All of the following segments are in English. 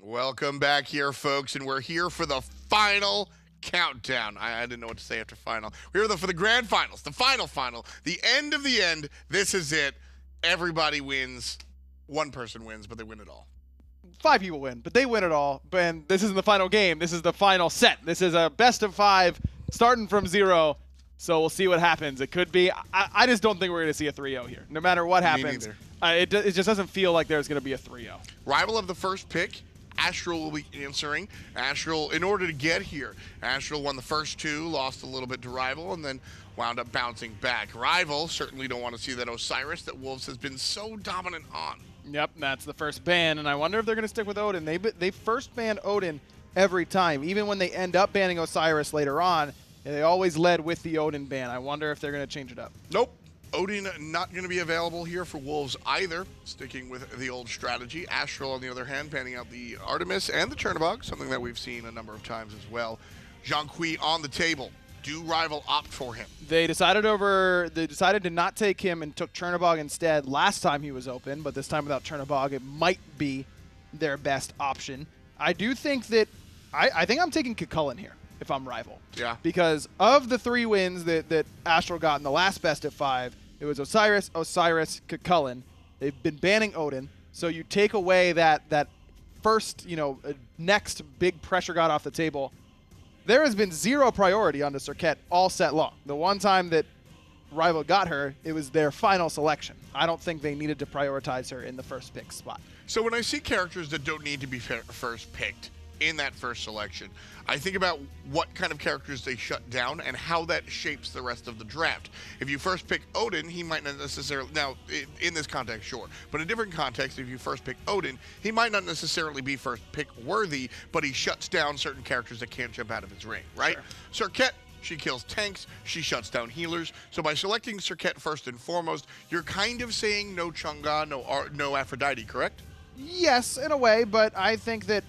Welcome back here, folks, and we're here for the final countdown. I didn't know what to say after final. We're here for the grand finals, the final, the end of the end. This is it. Everybody wins. One person wins, but they win it all. 5 people win, but they win it all. And this isn't the final game. This is the final set. This is a best of 5 starting from 0. So we'll see what happens. It could be. I just don't think we're going to see a 3-0 here. No matter what happens, it just doesn't feel like there's going to be a 3-0. Rival of the first pick. Astral will be answering. Astral, in order to get here, Astral won the first 2, lost a little bit to Rival, and then wound up bouncing back. Rival certainly don't want to see that Osiris that Wolves has been so dominant on. Yep, that's the first ban, and I wonder if they're going to stick with Odin. They first ban Odin every time. Even when they end up banning Osiris later on, they always led with the Odin ban. I wonder if they're going to change it up. Nope. Odin not going to be available here for Wolves either, sticking with the old strategy. Astral, on the other hand, banning out the Artemis and the Chernobog, something that we've seen a number of times as well. Jean-Qui on the table. Do Rival opt for him? They decided to not take him and took Chernobog instead last time he was open, but this time without Chernobog, it might be their best option. I do think that I think I'm taking Cucullin here if I'm Rival. Yeah. Because of the 3 wins that Astral got in the last best of 5, it was Osiris, Cucullin. They've been banning Odin, so you take away that first, next big pressure god off the table. There has been 0 priority on the Serket all set long. The one time that Rival got her, it was their final selection. I don't think they needed to prioritize her in the first pick spot. So when I see characters that don't need to be first picked in that first selection, I think about what kind of characters they shut down and how that shapes the rest of the draft. If you first pick Odin, he might not necessarily, now in this context, sure, but in a different context, if you first pick Odin, he might not necessarily be first pick worthy, but he shuts down certain characters that can't jump out of his ring, right? Sure. Serket, she kills tanks, she shuts down healers. So by selecting Serket first and foremost, you're kind of saying no Chang'e, no Aphrodite, correct? Yes, in a way, but I think that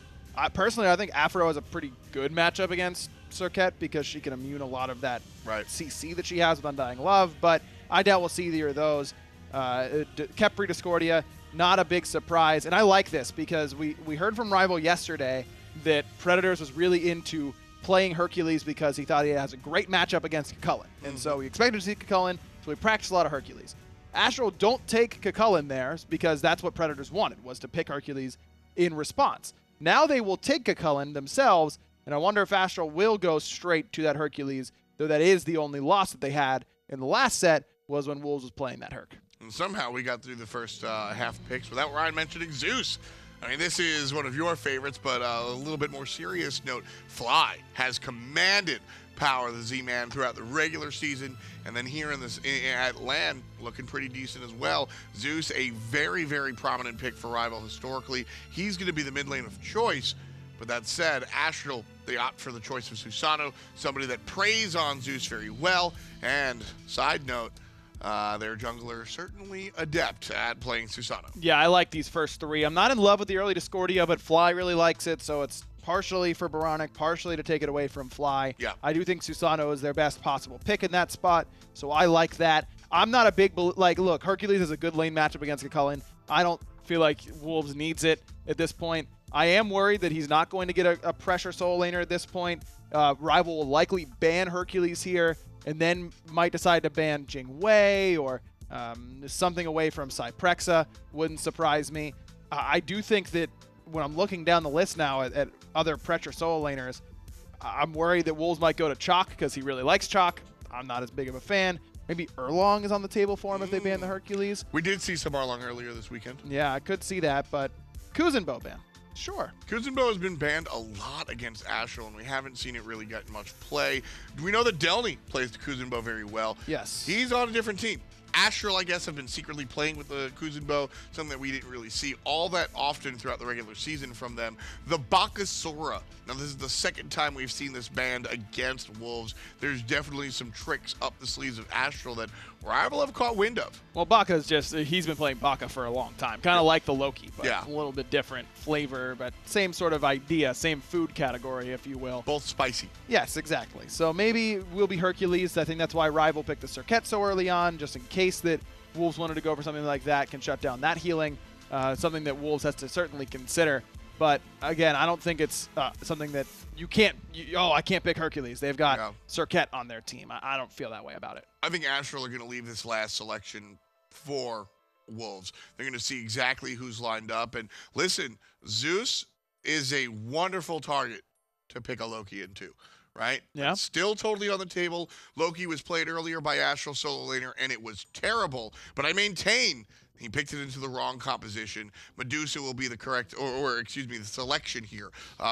personally, I think Afro is a pretty good matchup against Serket because she can immune a lot of that CC that she has with Undying Love, but I doubt we'll see either of those. Khepri Discordia, not a big surprise, and I like this because we heard from Rival yesterday that Predators was really into playing Hercules because he thought he has a great matchup against Cucullin, and so we expected to see Cucullin, so we practiced a lot of Hercules. Astral don't take Cucullin there because that's what Predators wanted, was to pick Hercules in response. Now they will take Cucullin themselves, and I wonder if Astral will go straight to that Hercules, though that is the only loss that they had in the last set was when Wolves was playing that Herc. And somehow we got through the first half picks without Ryan mentioning Zeus. I mean, this is one of your favorites, but a little bit more serious note. Fly has commanded power of the Z-Man throughout the regular season, and then here at LAN, looking pretty decent as well. Zeus, a very, very prominent pick for Rival historically. He's going to be the mid lane of choice, but that said, Astral, they opt for the choice of Susano, somebody that preys on Zeus very well, and side note, their jungler certainly adept at playing Susano. Yeah, I like these first 3. I'm not in love with the early Discordia, but Fly really likes it, so it's partially for Oboronic, partially to take it away from Fly. Yeah. I do think Susano is their best possible pick in that spot, so I like that. I'm not a big, look, Hercules is a good lane matchup against Cucullin. I don't feel like Wolves needs it at this point. I am worried that he's not going to get a pressure solo laner at this point. Rival will likely ban Hercules here, and then might decide to ban Jingwei or something away from Cyprexa. Wouldn't surprise me. I do think that when I'm looking down the list now at other pressure solo laners, I'm worried that Wolves might go to Chalk because he really likes Chalk. I'm not as big of a fan. Maybe Erlong is on the table for him if they ban the Hercules. We did see some Erlong earlier this weekend. Yeah, I could see that, but Kuzenbo ban. Sure. Kuzenbo has been banned a lot against Astral, and we haven't seen it really get much play. We know that Delny plays the Kuzenbo very well. Yes. He's on a different team. Astral, I guess, have been secretly playing with the Kuzenbo, something that we didn't really see all that often throughout the regular season from them. The Bakasura. Now, this is the second time we've seen this banned against Wolves. There's definitely some tricks up the sleeves of Astral that Rival have caught wind of. Well, Baka's just, he's been playing Baka for a long time. Kind of like the Loki, but yeah, a little bit different flavor, but same sort of idea, same food category, if you will. Both spicy. Yes, exactly. So maybe we'll be Hercules. I think that's why Rival picked the Serket so early on, just in case that Wolves wanted to go for something like that, can shut down that healing. Something that Wolves has to certainly consider. But again, I don't think it's something that you can't. I can't pick Hercules. They've got Serket on their team. I don't feel that way about it. I think Astral are going to leave this last selection for Wolves. They're going to see exactly who's lined up. And listen, Zeus is a wonderful target to pick a Loki into, right? Yeah. It's still totally on the table. Loki was played earlier by Astral solo laner, and it was terrible. But I maintain he picked it into the wrong composition. Medusa will be the correct, or excuse me, the selection here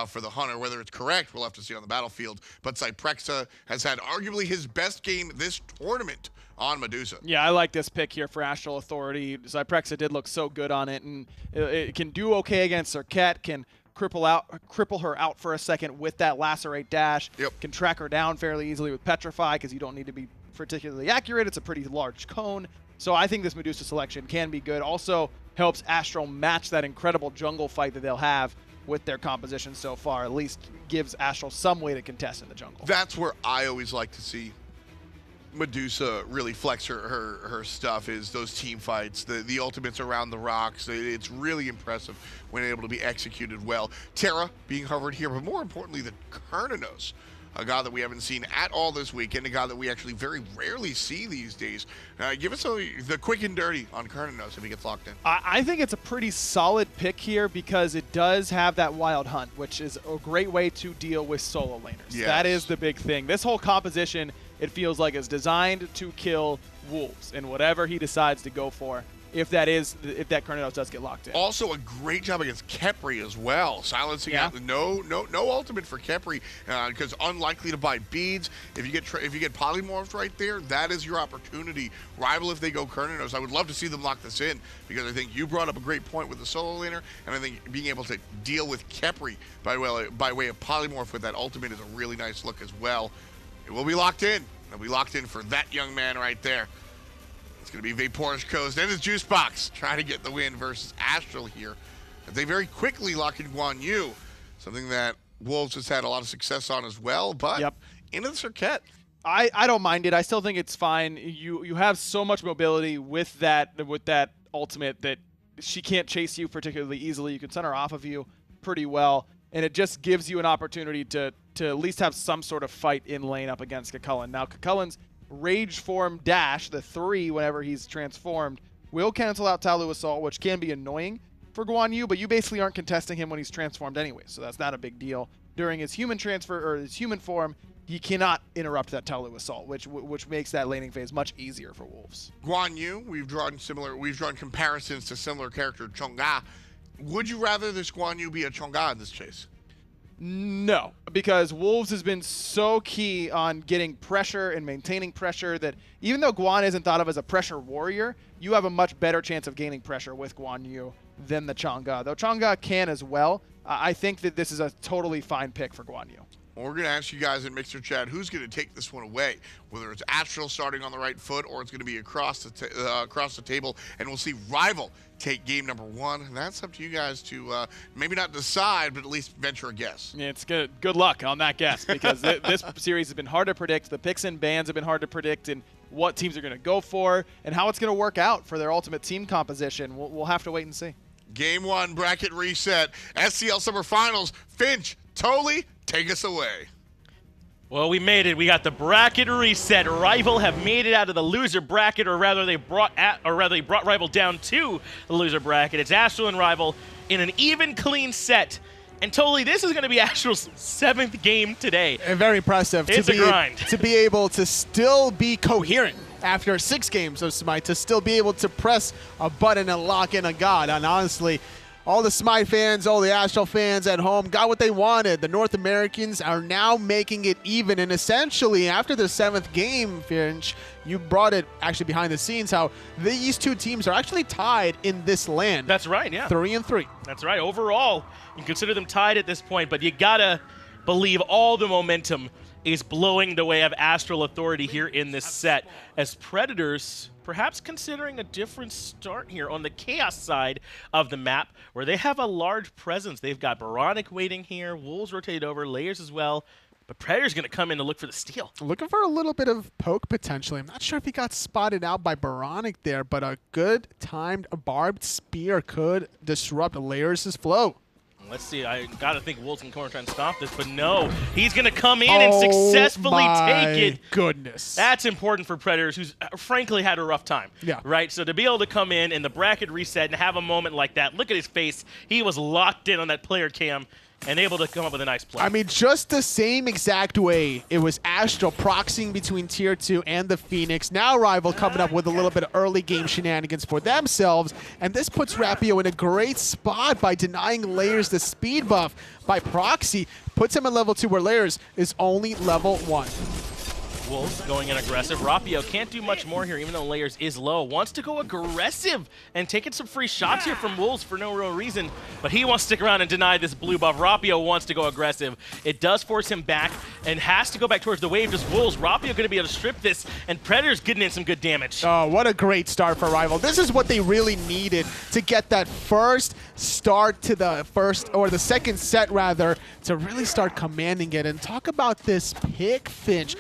for the Hunter. Whether it's correct, we'll have to see on the battlefield. But Cyprexa has had arguably his best game this tournament on Medusa. Yeah, I like this pick here for AstralAuthority. Cyprexa did look so good on it, and it can do okay against Serket, can cripple her out for a second with that Lacerate dash. Yep. Can track her down fairly easily with Petrify because you don't need to be particularly accurate. It's a pretty large cone. So I think this Medusa selection can be good. Also helps Astral match that incredible jungle fight that they'll have with their composition so far. At least gives Astral some way to contest in the jungle. That's where I always like to see Medusa really flex her stuff, is those team fights, the ultimates around the rocks. It's really impressive when able to be executed well. Terra being hovered here, but more importantly, the Kernanos, a god that we haven't seen at all this weekend, a god that we actually very rarely see these days. Give us the quick and dirty on Kernanos if he gets locked in. I think it's a pretty solid pick here because it does have that wild hunt, which is a great way to deal with solo laners. Yes. That is the big thing. This whole composition, it feels like, is designed to kill Wolves and whatever he decides to go for. If that Kernanos does get locked in. Also, a great job against Khepri as well, silencing out. No ultimate for Khepri because unlikely to buy beads. If you get polymorphs right there, that is your opportunity. RvL, if they go Kernanos, I would love to see them lock this in because I think you brought up a great point with the solo laner, and I think being able to deal with Khepri by way of polymorph with that ultimate is a really nice look as well. It will be locked in. It'll be locked in for that young man right there. It's going to be Vaporish Coast and his Juice Box trying to get the win versus Astral here. They very quickly lock in Guan Yu, something that Wolves has had a lot of success on as well, but into the Serket. I don't mind it. I still think it's fine. You have so much mobility with that ultimate that she can't chase you particularly easily. You can send her off of you pretty well, and it just gives you an opportunity to at least have some sort of fight in lane up against Cucullin. Now, Cucullin's Rage Form dash, the 3 whenever he's transformed, will cancel out Talu Assault, which can be annoying for Guan Yu, but you basically aren't contesting him when he's transformed anyway, so that's not a big deal. During his human his human form, he cannot interrupt that Talu Assault, which makes that laning phase much easier for Wolves. Guan Yu, we've drawn comparisons to similar character Chang'e. Would you rather this Guan Yu be a Chang'e in this chase? No, because Wolves has been so key on getting pressure and maintaining pressure that even though Guan isn't thought of as a pressure warrior, you have a much better chance of gaining pressure with Guan Yu than the Chang'e. Though Chang'e can as well, I think that this is a totally fine pick for Guan Yu. Well, we're going to ask you guys in Mixer Chat who's going to take this one away, whether it's Astral starting on the right foot or it's going to be across the table, and we'll see RvL take game number 1. And that's up to you guys to maybe not decide, but at least venture a guess. Yeah, it's good. Good luck on that guess because this series has been hard to predict. The picks and bans have been hard to predict, and what teams are going to go for and how it's going to work out for their ultimate team composition. We'll have to wait and see. Game 1, bracket reset. SCL Summer Finals. Finch, Toley, take us away. Well, we made it. We got the bracket reset. RvL have made it out of the loser bracket, or rather they brought RvL down to the loser bracket. It's Astral and RvL in an even, clean set. And totally, this is going to be Astral's 7th game today. And very impressive. It's a grind. To be able to still be coherent after 6 games of Smite, to still be able to press a button and lock in a god. And honestly, all the Smite fans, all the Astral fans at home got what they wanted. The North Americans are now making it even. And essentially, after the 7th game, Finch, you brought it actually behind the scenes, how these 2 teams are actually tied in this land. That's right, yeah. 3-3. That's right. Overall, you consider them tied at this point, but you gotta believe all the momentum is blowing the way of AstralAuthority here in this set, as Predators perhaps considering a different start here on the Chaos side of the map, where they have a large presence. They've got oBoronic waiting here, Wolves rotate over, Layers as well, but Predator's going to come in to look for the steal. Looking for a little bit of poke potentially. I'm not sure if he got spotted out by oBoronic there, but a good timed barbed spear could disrupt Layers' flow. Let's see. I got to think Wolves can come and try and stop this, but no. He's going to come in and successfully take it. Goodness. That's important for Predators, who's frankly had a rough time. Yeah. Right? So to be able to come in and the bracket reset and have a moment like that, look at his face. He was locked in on that player cam and able to come up with a nice play. I mean, just the same exact way it was Astral proxying between Tier 2 and the Phoenix. Now RvL coming up with a little bit of early game shenanigans for themselves, and this puts Rapio in a great spot by denying Layers the speed buff by proxy. Puts him at level 2 where Layers is only level 1. Wolves going in aggressive. Rapio can't do much more here, even though Layers is low. Wants to go aggressive and taking some free shots here from Wolves for no real reason, but he wants to stick around and deny this blue buff. Rapio wants to go aggressive. It does force him back and has to go back towards the wave. Just Wolves. Rapio going to be able to strip this, and Predators getting in some good damage. Oh, what a great start for RvL. This is what they really needed to get that first start to the first, or the second set rather, to really start commanding it. And talk about this pick, Finch.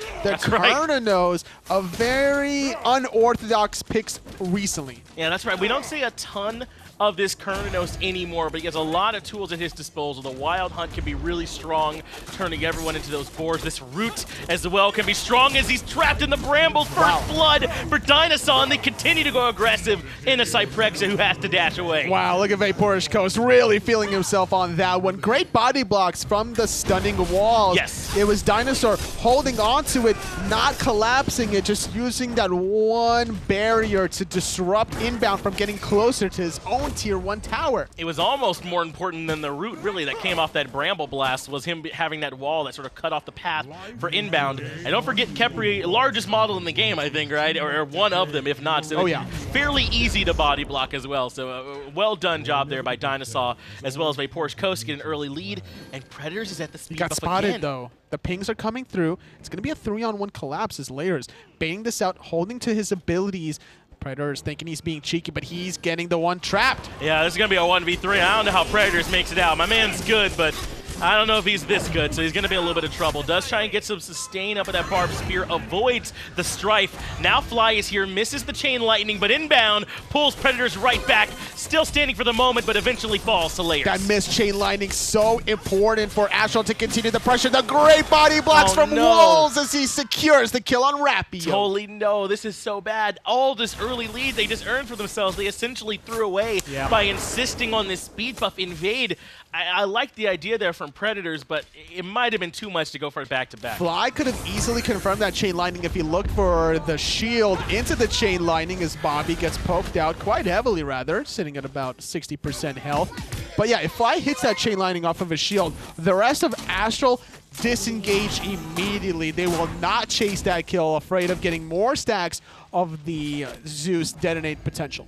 Kerna knows a very unorthodox picks recently. Yeah, that's right. We don't see a ton of this Kernos anymore, but he has a lot of tools at his disposal. The Wild Hunt can be really strong, turning everyone into those boars. This Root as well can be strong as he's trapped in the brambles. First blood for DineOhSaw, and they continue to go aggressive into Cyprexa, who has to dash away. Wow, look at Vaporish Coast really feeling himself on that one. Great body blocks from the stunning walls. Yes. It was DineOhSaw holding onto it, not collapsing it, just using that one barrier to disrupt Inbound from getting closer to his own Tier 1 tower. It was almost more important than the Root, really, that came off that Bramble Blast, was him having that wall that sort of cut off the path for Inbound. And don't forget Kepri, largest model in the game, I think, right? Or one of them, if not. So fairly easy to body block as well. So well done job there by DineOhSaw, as well as Vaporish Coast get an early lead. And Predators is at the speed got up spotted again. though. The pings are coming through. It's going to be a 3-on-1 collapse as Layers baiting this out, holding to his abilities. Predators thinking he's being cheeky, but he's getting the one trapped. Yeah, this is going to be a 1v3. I don't know how Predators makes it out. My man's good, but I don't know if he's this good, so he's going to be in a little bit of trouble. Does try and get some sustain up at that Barb Spear, avoids the strife. Now Fly is here, misses the Chain Lightning, but Inbound pulls Predators right back. Still standing for the moment, but eventually falls to Layers. That missed Chain Lightning so important for Astral to continue the pressure. The great body blocks from Wolves as he secures the kill on Rapio. Totally no, this is so bad. All this early lead they just earned for themselves, they essentially threw away by insisting on this speed buff invade. I like the idea there from Predators, but it might have been too much to go for it back-to-back. Fly could have easily confirmed that Chain Lightning if he looked for the shield into the Chain Lightning as Bobby gets poked out quite heavily, rather, sitting at about 60% health. But yeah, if Fly hits that Chain Lightning off of his shield, the rest of Astral disengage immediately. They will not chase that kill, afraid of getting more stacks of the Zeus detonate potential.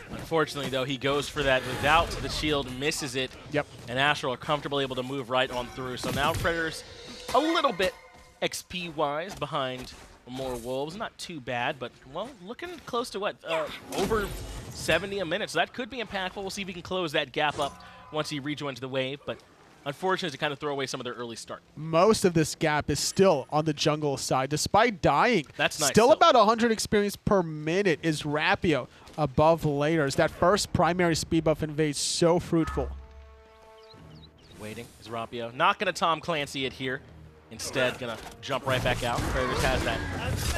Unfortunately, though, he goes for that without the shield, misses it, and Astral are comfortably able to move right on through. So now Predators a little bit XP-wise behind MOR Wolves. Not too bad, but, well, looking close to, what, over 70 a minute. So that could be impactful. We'll see if he can close that gap up once he rejoins the wave, but unfortunately to kind of throw away some of their early start. Most of this gap is still on the jungle side, despite dying. That's nice. Still about 100 experience per minute is Rapio above Layers. That first primary speed buff invade so fruitful. Waiting is Rapio. Not going to Tom Clancy it here. Instead, going to jump right back out. Predators has that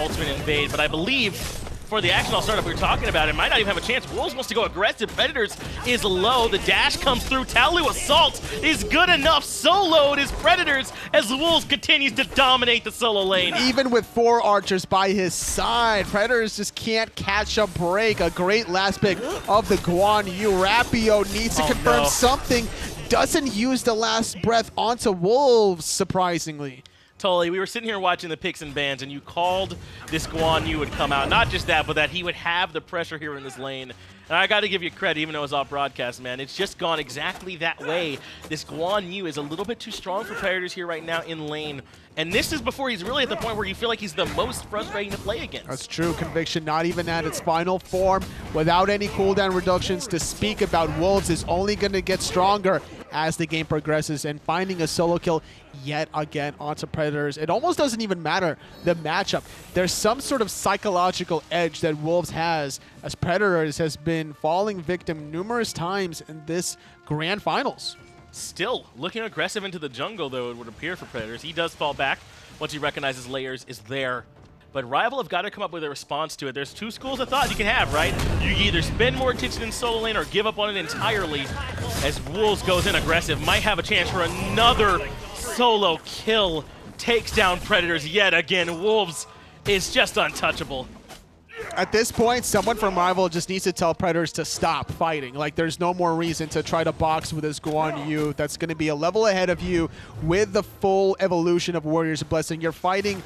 ultimate invade, but I believe for the action startup we were talking about, it might not even have a chance. Wolves wants to go aggressive. Predators is low. The dash comes through. Talu Assault is good enough. Soloed is Predators as Wolves continues to dominate the solo lane. Even with 4 archers by his side, Predators just can't catch a break. A great last pick of the Guan Yu. Rapio needs to confirm something. Doesn't use the last breath onto Wolves, surprisingly. Totally. We were sitting here watching the picks and bans, and you called this Guan Yu would come out. Not just that, but that he would have the pressure here in this lane. And I got to give you credit, even though it was off broadcast, man. It's just gone exactly that way. This Guan Yu is a little bit too strong for Predators here right now in lane. And this is before he's really at the point where you feel like he's the most frustrating to play against. That's true. Conviction not even at its final form, without any cooldown reductions to speak about. Wolves is only going to get stronger as the game progresses, and finding a solo kill yet again onto Predators. It almost doesn't even matter the matchup. There's some sort of psychological edge that Wolves has, as Predators has been falling victim numerous times in this grand finals. Still looking aggressive into the jungle, though, it would appear for Predators. He does fall back once he recognizes Layers is there. But RvL have got to come up with a response to it. There's two schools of thought you can have, right? You can either spend more attention in solo lane or give up on it entirely. As Wolves goes in aggressive, might have a chance for another solo kill. Takes down Predators yet again. Wolves is just untouchable. At this point, someone from RvL just needs to tell Predators to stop fighting. Like, there's no more reason to try to box with this Guan Yu. That's going to be a level ahead of you with the full evolution of Warrior's Blessing. You're fighting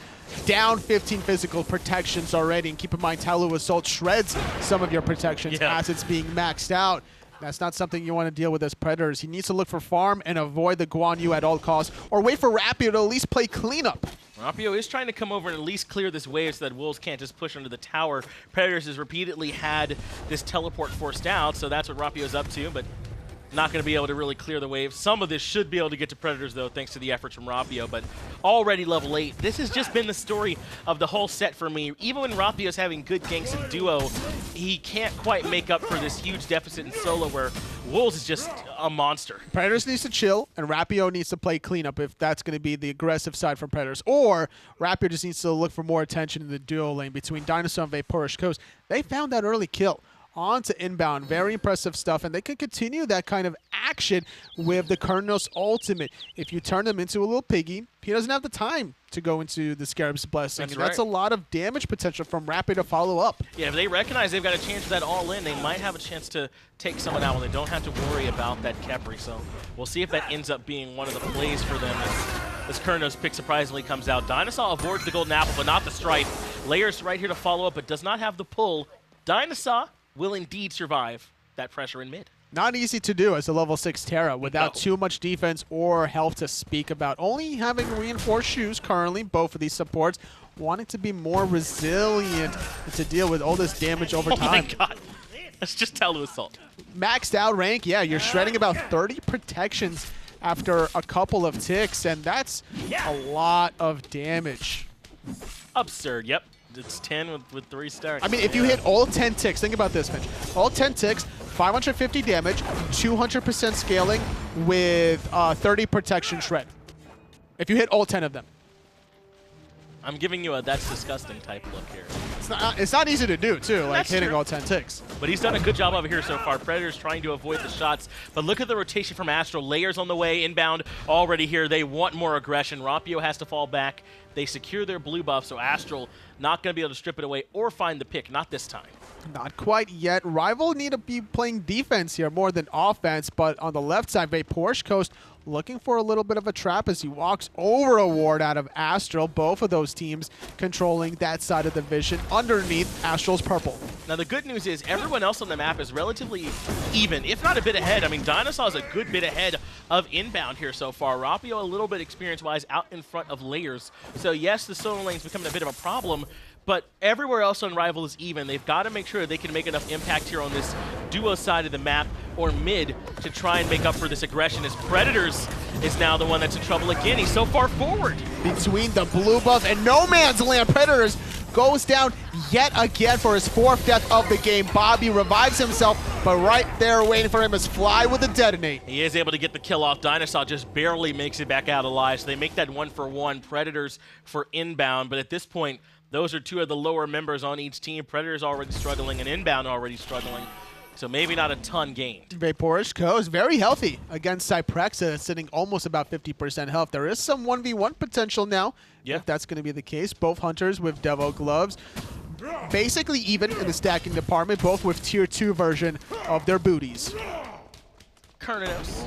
down 15 physical protections already. And keep in mind, Talu Assault shreds some of your protections as it's being maxed out. That's not something you want to deal with as Predators. He needs to look for farm and avoid the Guan Yu at all costs, or wait for Rapio to at least play cleanup. Rapio is trying to come over and at least clear this wave so that Wolves can't just push under the tower. Predators has repeatedly had this teleport forced out, so that's what Rapio's up to, but not going to be able to really clear the wave. Some of this should be able to get to Predators, though, thanks to the efforts from Rapio, but already level 8. This has just been the story of the whole set for me. Even when Rapio's having good ganks in duo, he can't quite make up for this huge deficit in solo where Wolves is just a monster. Predators needs to chill, and Rapio needs to play cleanup if that's going to be the aggressive side from Predators. Or Rapio just needs to look for more attention in the duo lane between DineOhSaw and Vaporish Coast. They found that early kill onto Inbound. Very impressive stuff, and they can continue that kind of action with the Kurnos ultimate. If you turn him into a little piggy, he doesn't have the time to go into the Scarab's Blessing. That's a lot of damage potential from Rapid to follow up. Yeah, if they recognize they've got a chance for that all-in, they might have a chance to take someone out when they don't have to worry about that Khepri. So we'll see if that ends up being one of the plays for them as Kurnos pick surprisingly comes out. DineOhSaw avoids the golden apple, but not the strife. Layers right here to follow up, but does not have the pull. DineOhSaw will indeed survive that pressure in mid. Not easy to do as a level 6 Terra without too much defense or health to speak about. Only having reinforced shoes currently, both of these supports, wanting to be more resilient to deal with all this damage over time. Oh my god. That's just Talu Assault. Maxed out rank, yeah, you're shredding about 30 protections after a couple of ticks, and that's a lot of damage. Absurd, yep. It's 10 with 3 stars. I mean, if you hit all 10 ticks, think about this, Mitch. All 10 ticks, 550 damage, 200% scaling with 30 protection shred. If you hit all 10 of them. I'm giving you a that's disgusting type look here. It's not easy to do, too, like That's hitting true. all 10 ticks. But he's done a good job over here so far. Predators trying to avoid the shots. But look at the rotation from Astral. Layers on the way, Inbound already here. They want more aggression. Rapio has to fall back. They secure their blue buff, so Astral not going to be able to strip it away or find the pick. Not this time. Not quite yet. RvL need to be playing defense here more than offense, but on the left side, Vaporish Coast looking for a little bit of a trap as he walks over a ward out of Astral. Both of those teams controlling that side of the vision underneath Astral's purple. Now, the good news is everyone else on the map is relatively even, if not a bit ahead. I mean, DineOhSaw is a good bit ahead of Inbound here so far. Rapio a little bit experience-wise out in front of Layers. So, yes, the solo lane's becoming a bit of a problem, but everywhere else on RvL is even. They've got to make sure they can make enough impact here on this duo side of the map or mid to try and make up for this aggression as Predators is now the one that's in trouble again. He's so far forward. Between the blue buff and no man's land, Predators goes down yet again for his 4th death of the game. Bobby revives himself, but right there waiting for him is Fly with a detonate. He is able to get the kill off. DineOhSaw just barely makes it back out alive, so they make that 1-for-1. Predators for Inbound, but at this point, those are 2 of the lower members on each team. Predators already struggling and Inbound already struggling. So maybe not a ton gained. Vaporish Coast very healthy against Cyprexa, sitting almost about 50% health. There is some 1v1 potential now, if that's going to be the case. Both hunters with Devo gloves. Basically even in the stacking department, both with tier 2 version of their booties. Kurnos,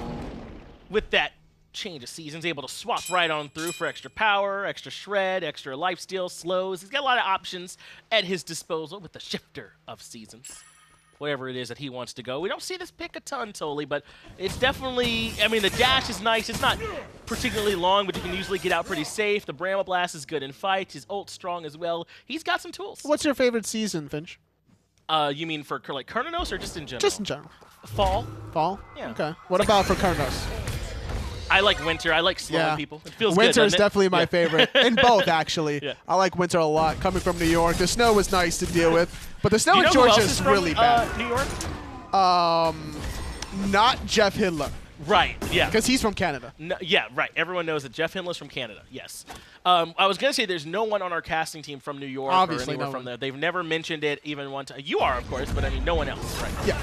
with that change of seasons, able to swap right on through for extra power, extra shred, extra lifesteal, slows. He's got a lot of options at his disposal with the shifter of seasons. Wherever it is that he wants to go. We don't see this pick a ton, totally, but it's definitely, I mean, the dash is nice. It's not particularly long, but you can usually get out pretty safe. The Bramble Blast is good in fights. His ult's strong as well. He's got some tools. What's your favorite season, Finch? You mean for like Kurnos or just in general? Just in general. Fall. Fall? Yeah. Okay. What about for Kurnos? I like winter. I like slowing people. It feels winter good, is definitely my favorite. In both, actually. Yeah. I like winter a lot. Coming from New York, the snow was nice to deal with, but the snow in who Georgia else is from, really bad. New York? not Jeff Hindler. Right, yeah. Because he's from Canada. No, yeah, right. Everyone knows that Jeff Hindler's from Canada, yes. I was going to say there's no one on our casting team from New York Obviously or anywhere from there. They've never mentioned it even one time. You are, of course, but I mean, no one else, right? Yeah.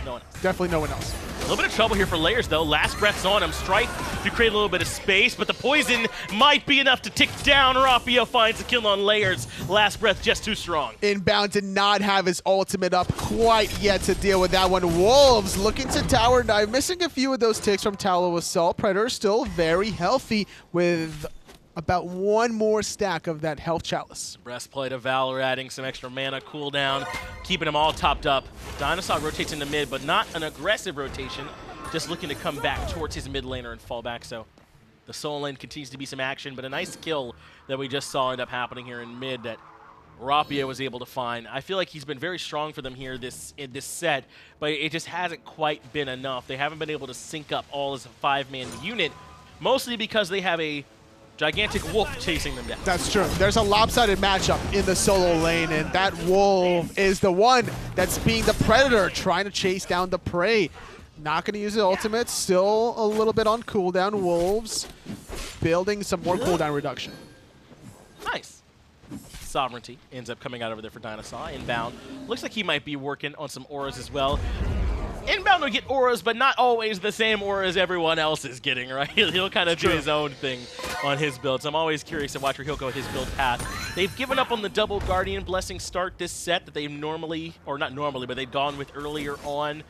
No one else. Definitely no one else. A little bit of trouble here for Layers, though. Last breath's on him. Strike to create a little bit of space, but the poison might be enough to tick down. Rapio finds the kill on Layers. Last breath just too strong. Inbound did not have his ultimate up quite yet to deal with that one. Wolves looking to tower dive, missing a few of those ticks from Tallow Assault. Predator still very healthy with about one more stack of that health chalice. Breastplate of Valor adding some extra mana cooldown, keeping them all topped up. DineOhSaw rotates into mid, but not an aggressive rotation, just looking to come back towards his mid laner and fall back. So the solo lane continues to be some action, but a nice kill that we just saw end up happening here in mid that Rapio was able to find. I feel like he's been very strong for them here in this set, but it just hasn't quite been enough. They haven't been able to sync up all as a 5-man unit, mostly because they have a gigantic wolf chasing them down. That's true. There's a lopsided matchup in the solo lane, and that wolf is the one that's being the predator, trying to chase down the prey. Not going to use the ultimate. Still a little bit on cooldown. Wolves building some more cooldown reduction. Nice. Sovereignty ends up coming out over there for DineOhSaw. Inbound. Looks like he might be working on some auras as well. Inbound will get auras, but not always the same auras everyone else is getting, right? He'll kind of do his own thing on his build. So I'm always curious to watch where he'll go his build path. They've given up on the double Guardian Blessing start this set that they normally, or not normally, but they've gone with earlier on.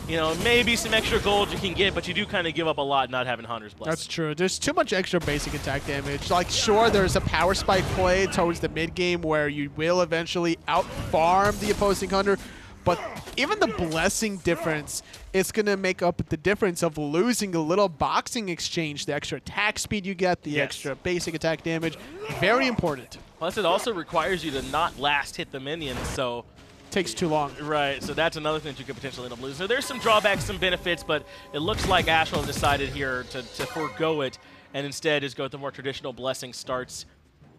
You know, maybe some extra gold you can get, but you do kind of give up a lot not having Hunter's Blessing. That's true. There's too much extra basic attack damage. Like, sure, there's a power spike play towards the mid game where you will eventually out-farm the opposing Hunter, but even the Blessing difference is going to make up the difference of losing a little boxing exchange, the extra attack speed you get, the extra basic attack damage. Very important. Plus, it also requires you to not last hit the minions, so takes too long. Right, so that's another thing that you could potentially end up losing. So there's some drawbacks, some benefits, but it looks like Astral decided here to forego it and instead is go with the more traditional Blessing starts,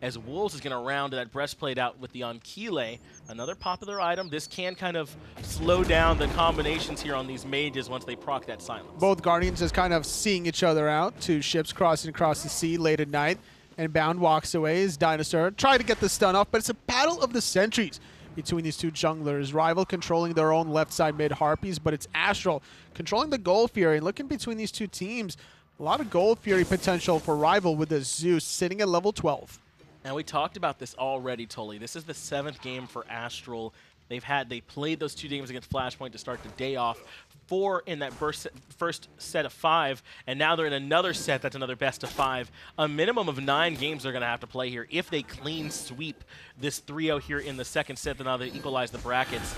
as Wolves is going to round that breastplate out with the Ankile, another popular item. This can kind of slow down the combinations here on these mages once they proc that silence. Both Guardians just kind of seeing each other out. Two ships crossing across the sea late at night. Inbound walks away as Dinosaur trying to get the stun off, but it's a battle of the centuries between these two junglers. Rival controlling their own left side mid Harpies, but it's Astral controlling the Gold Fury. And looking between these two teams, a lot of Gold Fury potential for Rival with the Zeus sitting at level 12. And we talked about this already, Tully. This is the 7th game for Astral. They played those 2 games against Flashpoint to start the day off. 4 in that first set of 5, and now they're in another set that's another best of 5. A minimum of 9 games they're going to have to play here if they clean sweep this 3-0 here in the second set. Then now they equalize the brackets.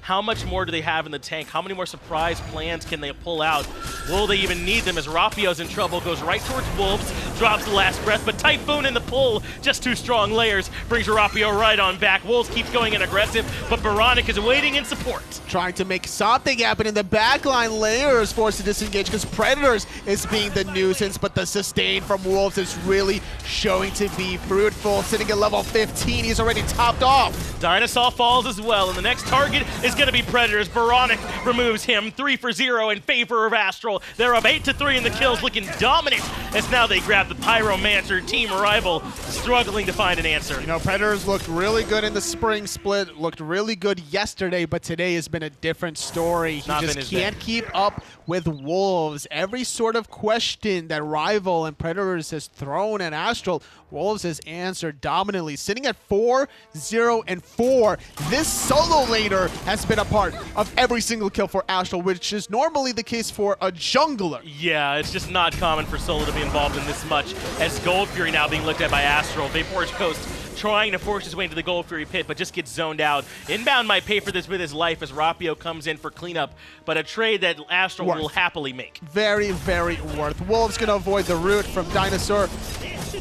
How much more do they have in the tank? How many more surprise plans can they pull out? Will they even need them as Rapio's in trouble? Goes right towards Wolves, drops the last breath, but Typhoon in the pull, just too strong. Layers brings Rapio right on back. Wolves keeps going in aggressive, but oBoronic is waiting in support. Trying to make something happen in the backline. Layers forced to disengage because Predators is being the nuisance, but the sustain from Wolves is really showing to be fruitful. Sitting at level 15, he's already topped off. DineOhSaw falls as well, and the next target is going to be Predators. oBoronic removes him 3-for-0 in favor of Astral. They're up 8-3 in the kills, looking dominant as now they grab the Pyromancer. Team Rival struggling to find an answer. You know, Predators looked really good in the spring split, looked really good yesterday, but today has been a different story. He just can't keep up with Wolves. Every sort of question that Rival and Predators has thrown at Astral, Wolves has answered dominantly, sitting at 4-0-4. This solo laner has been a part of every single kill for Astral, which is normally the case for a jungler. Yeah, it's just not common for solo to be involved in this much, as Gold Fury now being looked at by Astral. Vapor's Coast trying to force his way into the Gold Fury pit, but just gets zoned out. Inbound might pay for this with his life as Rapio comes in for cleanup, but a trade that Astral will happily make. Very, very worth. Wolves going to avoid the root from Dinosaur.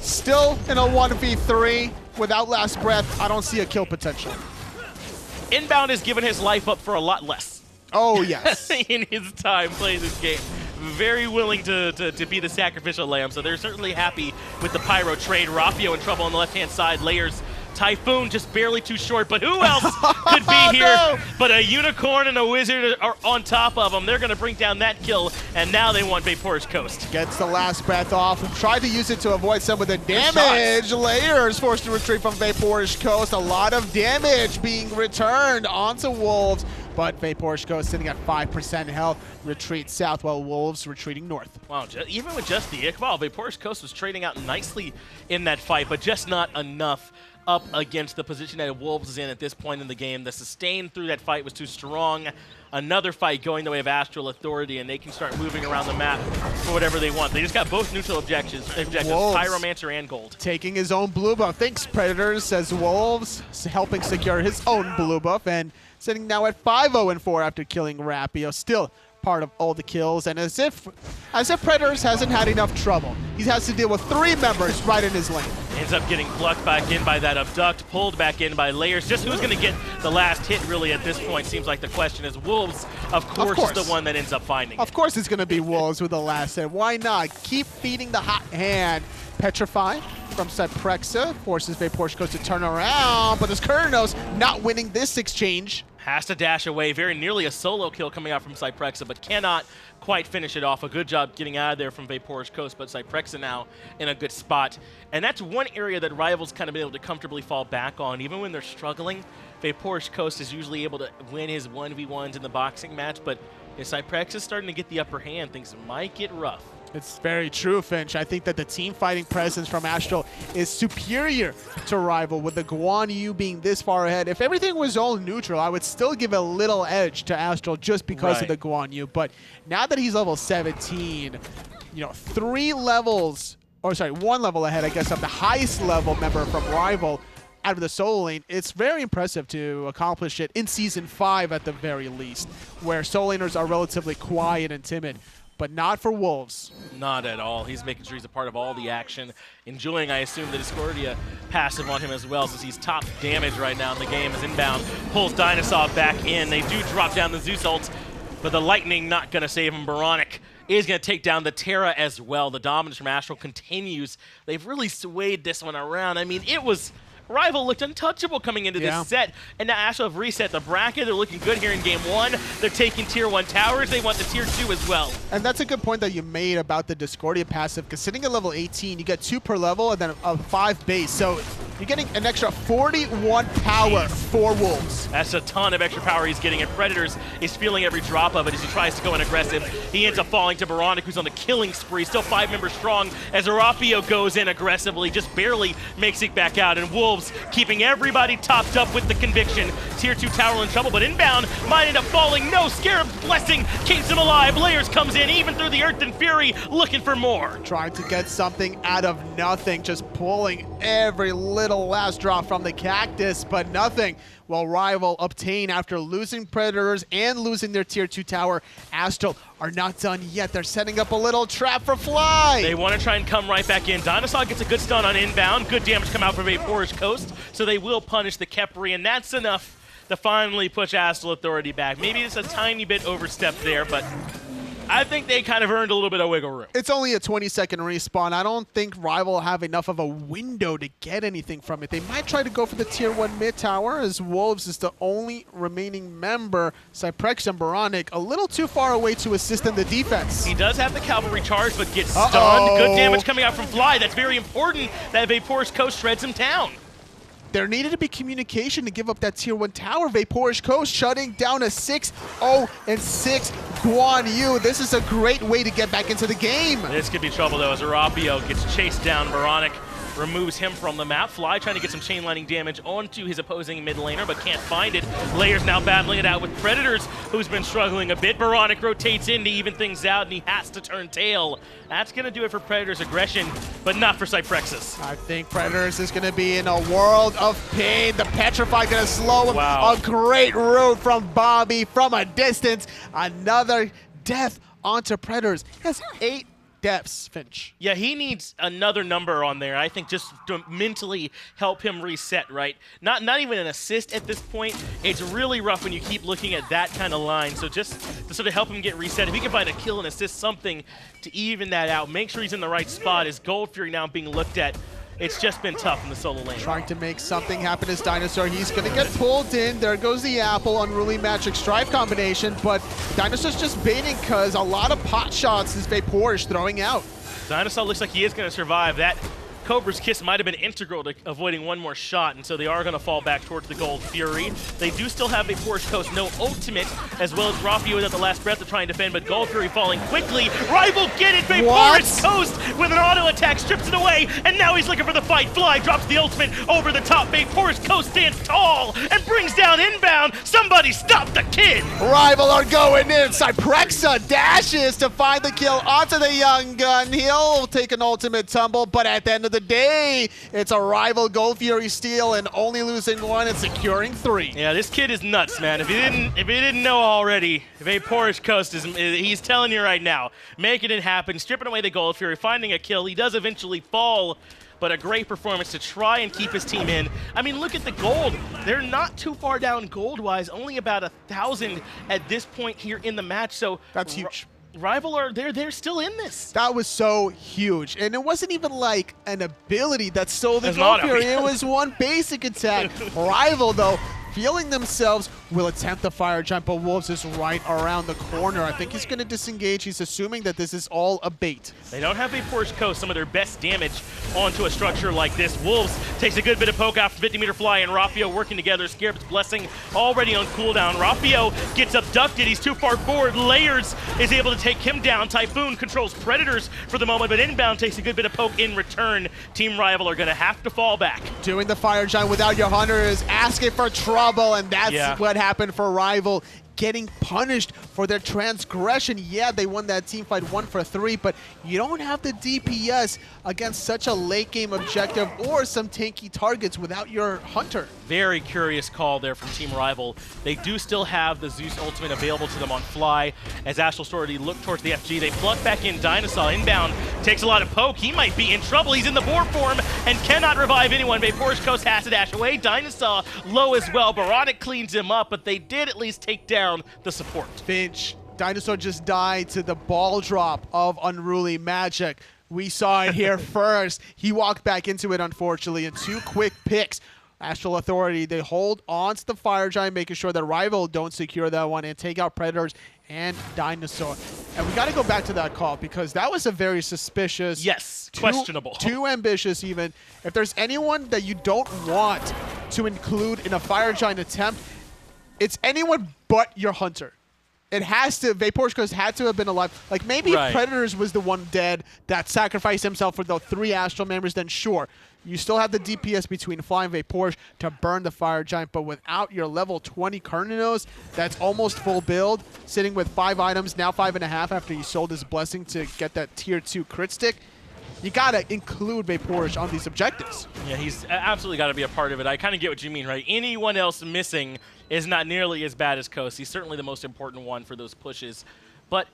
Still in a 1v3 without last breath. I don't see a kill potential. Inbound has given his life up for a lot less. Oh, yes. In his time playing this game. Very willing to be the sacrificial lamb, so they're certainly happy with the Pyro trade. Rapio in trouble on the left-hand side. Layers Typhoon just barely too short, but who else could be here but a Unicorn and a Wizard are on top of them. They're going to bring down that kill, and now they want Vapor's Coast. Gets the last breath off and tried to use it to avoid some of the damage. Layers forced to retreat from Vapor's Coast. A lot of damage being returned onto Wolves, but Vapor's Coast sitting at 5% health. Retreat south while Wolves retreating north. Wow, even with just the Iqbal, Vapor's Coast was trading out nicely in that fight, but just not enough up against the position that Wolves is in at this point in the game. The sustain through that fight was too strong. Another fight going the way of AstralAuthority, and they can start moving around the map for whatever they want. They just got both neutral objectives, Pyromancer and Gold. Taking his own blue buff. Thanks, Predators, says Wolves, helping secure his own blue buff, and sitting now at 5-0-4 after killing Rapio. Still part of all the kills, and as if Predators hasn't had enough trouble. He has to deal with 3 members right in his lane. Ends up getting plucked back in by that Abduct, pulled back in by Layers. Just who's going to get the last hit really at this point seems like the question is. Wolves, of course, is the one that ends up finding Of course it's going to be Wolves with the last hit. Why not? Keep feeding the hot hand. Petrify from Cyprexa forces Vapor's Coast to turn around, but as Kurnos not winning this exchange. Has to dash away. Very nearly a solo kill coming out from Cyprexa, but cannot quite finish it off. A good job getting out of there from Vapor's Coast, but Cyprexa now in a good spot. And that's one area that Rivals kind of been able to comfortably fall back on. Even when they're struggling, Vapor's Coast is usually able to win his 1v1s in the boxing match, but if Cyprexa is starting to get the upper hand, things might get rough. It's very true, Finch. I think that the team fighting presence from Astral is superior to Rival, with the Guan Yu being this far ahead. If everything was all neutral, I would still give a little edge to Astral just because of the Guan Yu. But now that he's level 17, you know, 1 level ahead, I guess, of the highest level member from Rival out of the solo lane, it's very impressive to accomplish it in Season 5 at the very least, where solo laners are relatively quiet and timid. But not for Wolves. Not at all. He's making sure he's a part of all the action. Enjoying, I assume, the Discordia passive on him as well, since he's top damage right now in the game as Inbound pulls DineOhSaw back in. They do drop down the Zeus ult, but the Lightning not going to save him. oBoronic is going to take down the Terra as well. The dominance from Astral continues. They've really swayed this one around. I mean, it was... Rival looked untouchable coming into this set, and now Astral have reset the bracket. They're looking good here in Game 1. They're taking Tier 1 towers. They want the Tier 2 as well. And that's a good point that you made about the Discordia passive, because sitting at level 18, you get 2 per level and then a 5 base. So you're getting an extra 41 power for Wolves. That's a ton of extra power he's getting, and Predators is feeling every drop of it as he tries to go in aggressive. He ends up falling to oBoronic, who's on the killing spree, still 5 members strong, as Rapio goes in aggressively, just barely makes it back out, and Wolves keeping everybody topped up with the conviction. Tier 2 tower in trouble, but Inbound might end up falling. No, Scarab's blessing keeps him alive. Layers comes in, even through the Earth and Fury, looking for more. Trying to get something out of nothing, just pulling every little last drop from the cactus, but nothing. While Rival obtain after losing Predators and losing their Tier 2 tower. Astral are not done yet. They're setting up a little trap for Fly. They want to try and come right back in. DineOhSaw gets a good stun on Inbound. Good damage come out from Vapor's Coast, so they will punish the Khepri, and that's enough to finally push AstralAuthority back. Maybe it's a tiny bit overstepped there, but I think they kind of earned a little bit of wiggle room. It's only a 20-second respawn. I don't think Rival have enough of a window to get anything from it. They might try to go for the Tier 1 mid tower, as Wolves is the only remaining member. Cyprexa and oBoronic a little too far away to assist in the defense. He does have the cavalry charge, but gets stunned. Good damage coming out from Fly. That's very important that Vapor's Coast shreds him down. There needed to be communication to give up that Tier 1 tower. Vapor's Coast shutting down a 6-0-6 Guan Yu. This is a great way to get back into the game. This could be trouble, though, as Rapio gets chased down. oBoronic removes him from the map. Fly trying to get some chain lightning damage onto his opposing mid laner, but can't find it. Layers now battling it out with Predators, who's been struggling a bit. oBoronic rotates in to even things out, and he has to turn tail. That's going to do it for Predators' aggression, but not for Cyprexa's. I think Predators is going to be in a world of pain. The Petrify going to slow him. Wow. A great root from Bobby from a distance. Another death onto Predators. He has 8 deaths, Finch. Yeah, he needs another number on there, I think, just to mentally help him reset, right? Not even an assist at this point. It's really rough when you keep looking at that kind of line. So just to sort of help him get reset, if he can find a kill and assist, something to even that out, make sure he's in the right spot. Is Gold Fury now being looked at it's just been tough in the solo lane. Trying to make something happen as DineOhSaw. He's going to get pulled in. There goes the apple. Unruly Magic Strife combination, but DineOhSaw's just baiting because a lot of pot shots is Vaporish throwing out. DineOhSaw looks like he is going to survive. That Cobra's Kiss might have been integral to avoiding one more shot, and so they are going to fall back towards the Gold Fury. They do still have a Porsche Coast, no ultimate, as well as Rapio without the last breath to try and defend, but Gold Fury falling quickly. Rival get it! Porsche Coast with an auto attack strips it away, and now he's looking for the fight. Fly drops the ultimate over the top. Porsche Coast stands tall and brings down Inbound. Somebody stop the kid! RvL are going in. Cyprexa dashes to find the kill onto the young gun. He'll take an ultimate tumble, but at the end of the day, it's a RvL Gold Fury steal and only losing one and securing 3. Yeah, this kid is nuts, man. If you didn't know already, Porsche Coast he's telling you right now, making it happen, stripping away the Gold Fury, finding a kill. He does eventually fall, but a great performance to try and keep his team in. I mean, look at the gold. They're not too far down gold-wise, only about 1,000 at this point here in the match. So that's huge. RvL they're still in this. That was so huge, and it wasn't even like an ability that stole the Gold Fury. It was one basic attack. RvL though, feeling themselves, will attempt the fire giant, but Wolves is right around the corner. I think he's going to disengage. He's assuming that this is all a bait. They don't have a Porsche Coast, some of their best damage onto a structure like this. Wolves takes a good bit of poke after 50-meter fly, and Rapio working together. Scarab's Blessing already on cooldown. Rapio gets abducted. He's too far forward. Layers is able to take him down. Typhoon controls Predators for the moment, but Inbound takes a good bit of poke in return. Team RvL are going to have to fall back. Doing the fire giant without your hunter is asking for trouble, and that's what happened for RvL, getting punished for their transgression. Yeah, they won that team fight 1 for 3, but you don't have the DPS against such a late game objective or some tanky targets without your hunter. Very curious call there from Team RvL. They do still have the Zeus ultimate available to them on Fly. As AstralAuthority look towards the FG, they pluck back in DineOhSaw. Inbound takes a lot of poke. He might be in trouble. He's in the boar form and cannot revive anyone. Porsche Coast has to dash away. DineOhSaw low as well. oBoronic cleans him up, but they did at least take down the support. Finch, DineOhSaw just died to the ball drop of Unruly Magic. We saw it here first. He walked back into it, unfortunately, and 2 quick picks. AstralAuthority, they hold on to the fire giant, making sure that RvL don't secure that one and take out Predators and DineOhSaw. And we got to go back to that call because that was a very suspicious. Yes, questionable. Too ambitious even. If there's anyone that you don't want to include in a fire giant attempt, it's anyone but your hunter. It has to, Porsche Coast had to have been alive. Like maybe if Predators was the one dead that sacrificed himself for the 3 Astral members, then sure. You still have the DPS between Fly and Porsche to burn the fire giant, but without your level 20 Carninos, that's almost full build, sitting with 5 items, now 5.5 after he sold his blessing to get that tier 2 crit stick. You gotta include Porsche on these objectives. Yeah, he's absolutely got to be a part of it. I kind of get what you mean, right? Anyone else missing is not nearly as bad as Coast. He's certainly the most important one for those pushes. But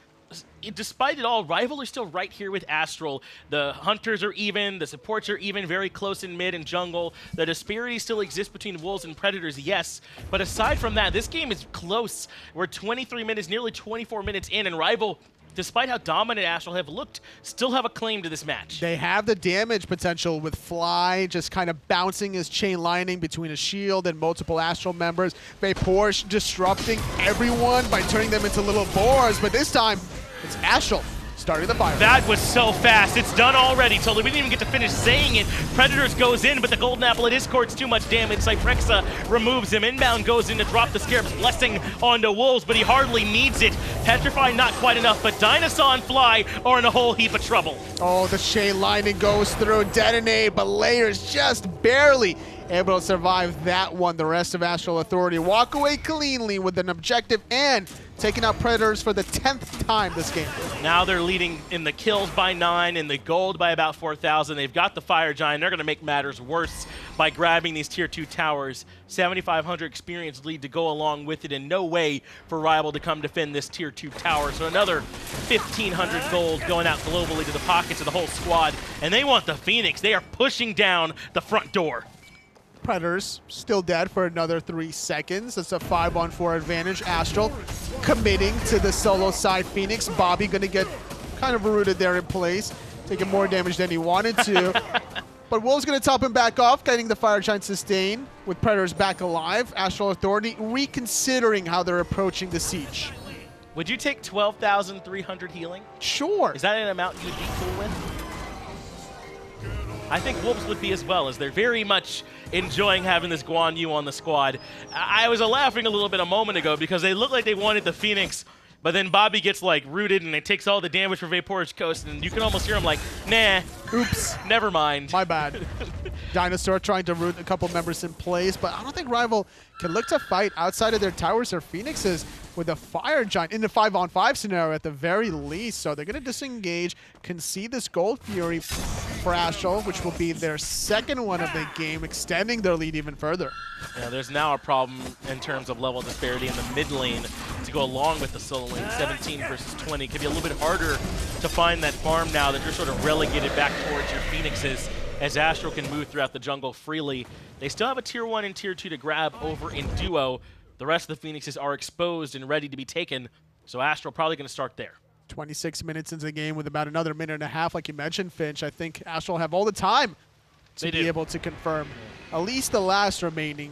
despite it all, RvL are still right here with Astral. The hunters are even, the supports are even, very close in mid and jungle. The disparity still exists between Wolves and Predators, yes. But aside from that, this game is close. We're 23 minutes, nearly 24 minutes in, and RvL, despite how dominant Astral have looked, still have a claim to this match. They have the damage potential with Fly just kind of bouncing his chain lightning between a shield and multiple Astral members. Porsche disrupting everyone by turning them into little boars, but this time it's Astral starting the fire. That was so fast. It's done already. Totally. We didn't even get to finish saying it. Predators goes in, but the golden apple at his court's too much damage. Cyprexa removes him. Inbound goes in to drop the Scarab's Blessing onto Wolves, but he hardly needs it. Petrify not quite enough, but DineOhSaw and Fly are in a whole heap of trouble. Oh, the chain lightning goes through, detonate, but Layers just barely able to survive that one. The rest of AstralAuthority walk away cleanly with an objective and taking out Predators for the 10th time this game. Now they're leading in the kills by 9, in the gold by about 4,000. They've got the Fire Giant. They're going to make matters worse by grabbing these Tier 2 towers. 7,500 experience lead to go along with it, and no way for RvL to come defend this Tier 2 tower. So another 1,500 gold going out globally to the pockets of the whole squad. And they want the Phoenix. They are pushing down the front door. Predators still dead for another 3 seconds. That's a 5-on-4 advantage. Astral committing to the solo side Phoenix. Bobby gonna get kind of rooted there in place, taking more damage than he wanted to. But Wolves going to top him back off, getting the Fire Giant sustain with Predators back alive. AstralAuthority reconsidering how they're approaching the siege. Would you take 12,300 healing? Sure. Is that an amount you'd be cool with? I think Wolves would be as well, as they're very much enjoying having this Guan Yu on the squad. I was laughing a little bit a moment ago because they looked like they wanted the Phoenix, but then Bobby gets like rooted and it takes all the damage for Vapor's Coast, and you can almost hear him like, nah, oops, never mind. My bad. DineOhSaw trying to root a couple members in place, but I don't think RvL can look to fight outside of their towers or Phoenixes with a Fire Giant in the 5-on-5 scenario at the very least. So they're going to disengage, concede this Gold Fury for Astral, which will be their second one of the game, extending their lead even further. Yeah, there's now a problem in terms of level disparity in the mid lane to go along with the solo lane. 17 versus 20. It could be a little bit harder to find that farm now that you're sort of relegated back towards your Phoenixes, as Astral can move throughout the jungle freely. They still have a tier 1 and tier 2 to grab over in duo. The rest of the Phoenixes are exposed and ready to be taken, so Astral probably going to start there. 26 minutes into the game with about another minute and a half, like you mentioned, Finch. I think Astral have all the time to be able to confirm at least the last remaining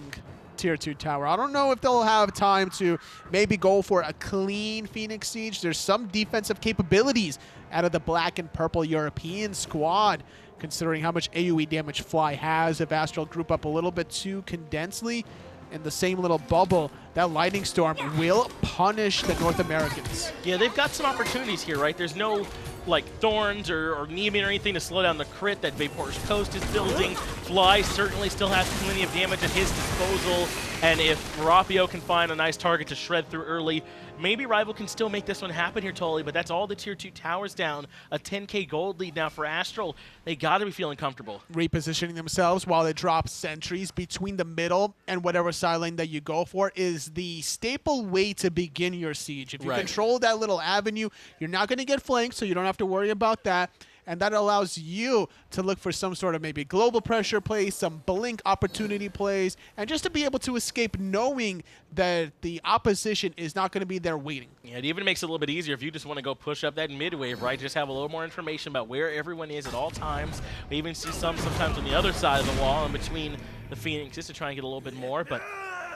tier 2 tower. I don't know if they'll have time to maybe go for a clean Phoenix Siege. There's some defensive capabilities out of the black and purple European squad, considering how much AoE damage Fly has. If Astral group up a little bit too condensedly in the same little bubble, that Lightning Storm will punish the North Americans. Yeah, they've got some opportunities here, right? There's no like Thorns or Neeman or anything to slow down the crit that Vapor's Coast is building. Fly certainly still has plenty of damage at his disposal, and if Rapio can find a nice target to shred through early, maybe RvL can still make this one happen here, Tully, but that's all the tier 2 towers down. A 10k gold lead now for Astral. They gotta be feeling comfortable. Repositioning themselves while they drop sentries between the middle and whatever side lane that you go for is the staple way to begin your siege. If you control that little avenue, you're not going to get flanked, so you don't have to worry about that. And that allows you to look for some sort of maybe global pressure plays, some blink opportunity plays, and just to be able to escape knowing that the opposition is not going to be there waiting. Yeah, it even makes it a little bit easier if you just want to go push up that mid wave, right? Just have a little more information about where everyone is at all times. We even see sometimes on the other side of the wall in between the Phoenixes to try and get a little bit more, but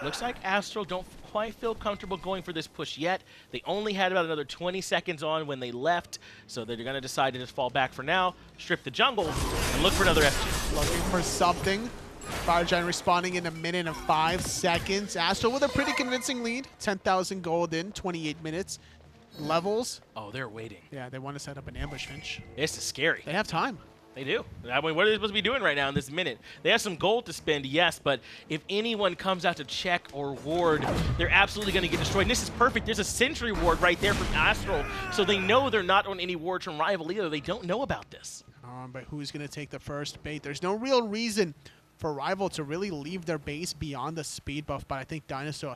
looks like Astral don't quite feel comfortable going for this push yet. They only had about another 20 seconds on when they left, so they're going to decide to just fall back for now, strip the jungle, and look for another FG. Looking for something. Fire Giant responding in 1 minute and 5 seconds. Astral with a pretty convincing lead. 10,000 gold in 28 minutes. Levels. Oh, they're waiting. Yeah, they want to set up an ambush, Finch. This is scary. They have time. They do. I mean, what are they supposed to be doing right now in this minute? They have some gold to spend, yes, but if anyone comes out to check or ward, they're absolutely going to get destroyed. And this is perfect. There's a sentry ward right there from Astral, so they know they're not on any wards from RvL either. They don't know about this. But who's going to take the first bait? There's no real reason for RvL to really leave their base beyond the speed buff, but I think DineOhSaw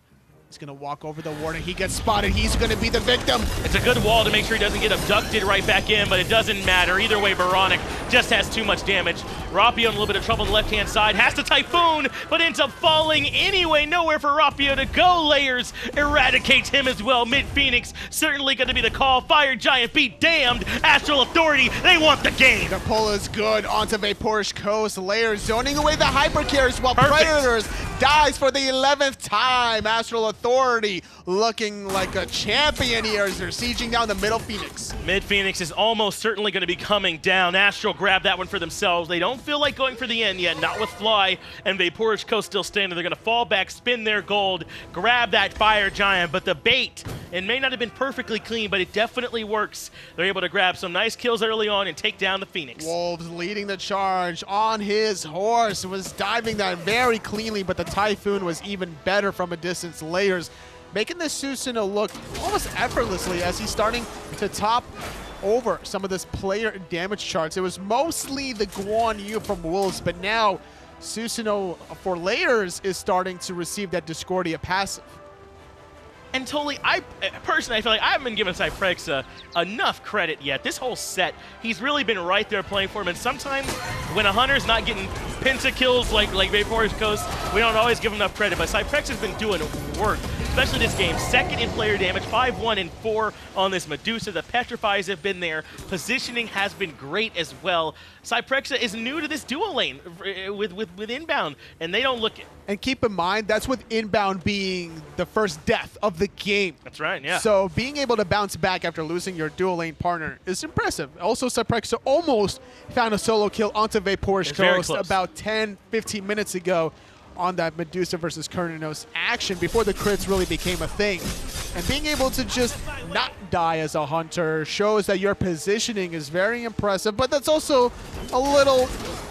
is going to walk over the ward, and he gets spotted. He's going to be the victim. It's a good wall to make sure he doesn't get abducted right back in, but it doesn't matter. Either way, oBoronic just has too much damage. Rapio in a little bit of trouble on the left-hand side. Has to Typhoon, but ends up falling anyway. Nowhere for Rapio to go. Layers eradicates him as well. Mid-Phoenix certainly going to be the call. Fire Giant be damned. AstralAuthority, they want the game. The pull is good onto Vapor's Coast. Layers zoning away the hypercarriers while Perfect. Predators dies for the 11th time. AstralAuthority looking like a champion here as they're sieging down the middle Phoenix. Mid-Phoenix is almost certainly going to be coming down. Astral grabbed that one for themselves. They don't feel like going for the end yet, not with Fly and Vapor's Coast still standing. They're going to fall back, spin their gold, grab that Fire Giant, but the bait, it may not have been perfectly clean, but it definitely works. They're able to grab some nice kills early on and take down the Phoenix. Wolves leading the charge on his horse, was diving that very cleanly, but the Typhoon was even better from a distance. Layers making this Susanoo look almost effortlessly as he's starting to top over some of this player damage charts. It was mostly the Guan Yu from Wolves, but now Susanoo for Layers is starting to receive that Discordia passive. And totally, I personally feel like I haven't been giving Cyprexa enough credit yet. This whole set, he's really been right there playing for him. And sometimes when a hunter's not getting penta kills like Vapor's Coast, we don't always give him enough credit. But Cyprexa's been doing work especially this game. Second in player damage, 5-1 and 4 on this Medusa. The Petrifies have been there. Positioning has been great as well. Cyprexa is new to this dual lane with Inbound, and they don't look it. And keep in mind, that's with Inbound being the first death of the game. That's right, yeah. So being able to bounce back after losing your dual lane partner is impressive. Also, Cyprexa almost found a solo kill onto Vapor's Coast about 10-15 minutes ago on that Medusa versus Kerninos action before the crits really became a thing. And being able to just not die as a hunter shows that your positioning is very impressive, but that's also a little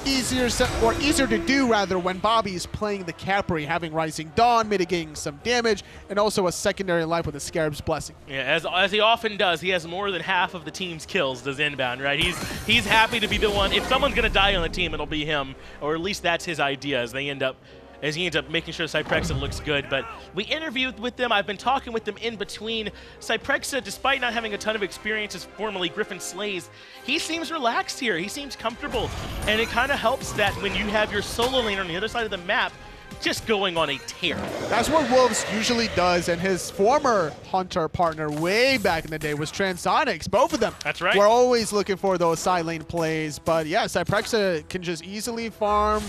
easier to do rather when Bobby is playing the Capri, having Rising Dawn, mitigating some damage, and also a secondary life with a Scarab's Blessing. Yeah, as he often does, he has more than half of the team's kills, does Inbound, right? He's happy to be the one. If someone's going to die on the team, it'll be him, or at least that's his idea as he ends up making sure Cyprexa looks good. But we interviewed with them. I've been talking with them in between. Cyprexa, despite not having a ton of experience as formerly Griffin Slays, he seems relaxed here. He seems comfortable. And it kind of helps that when you have your solo lane on the other side of the map, just going on a tear. That's what Wolves usually does, and his former Hunter partner way back in the day was Transonics. Both of them. That's right. We're always looking for those side lane plays, but yeah, Cyprexa can just easily farm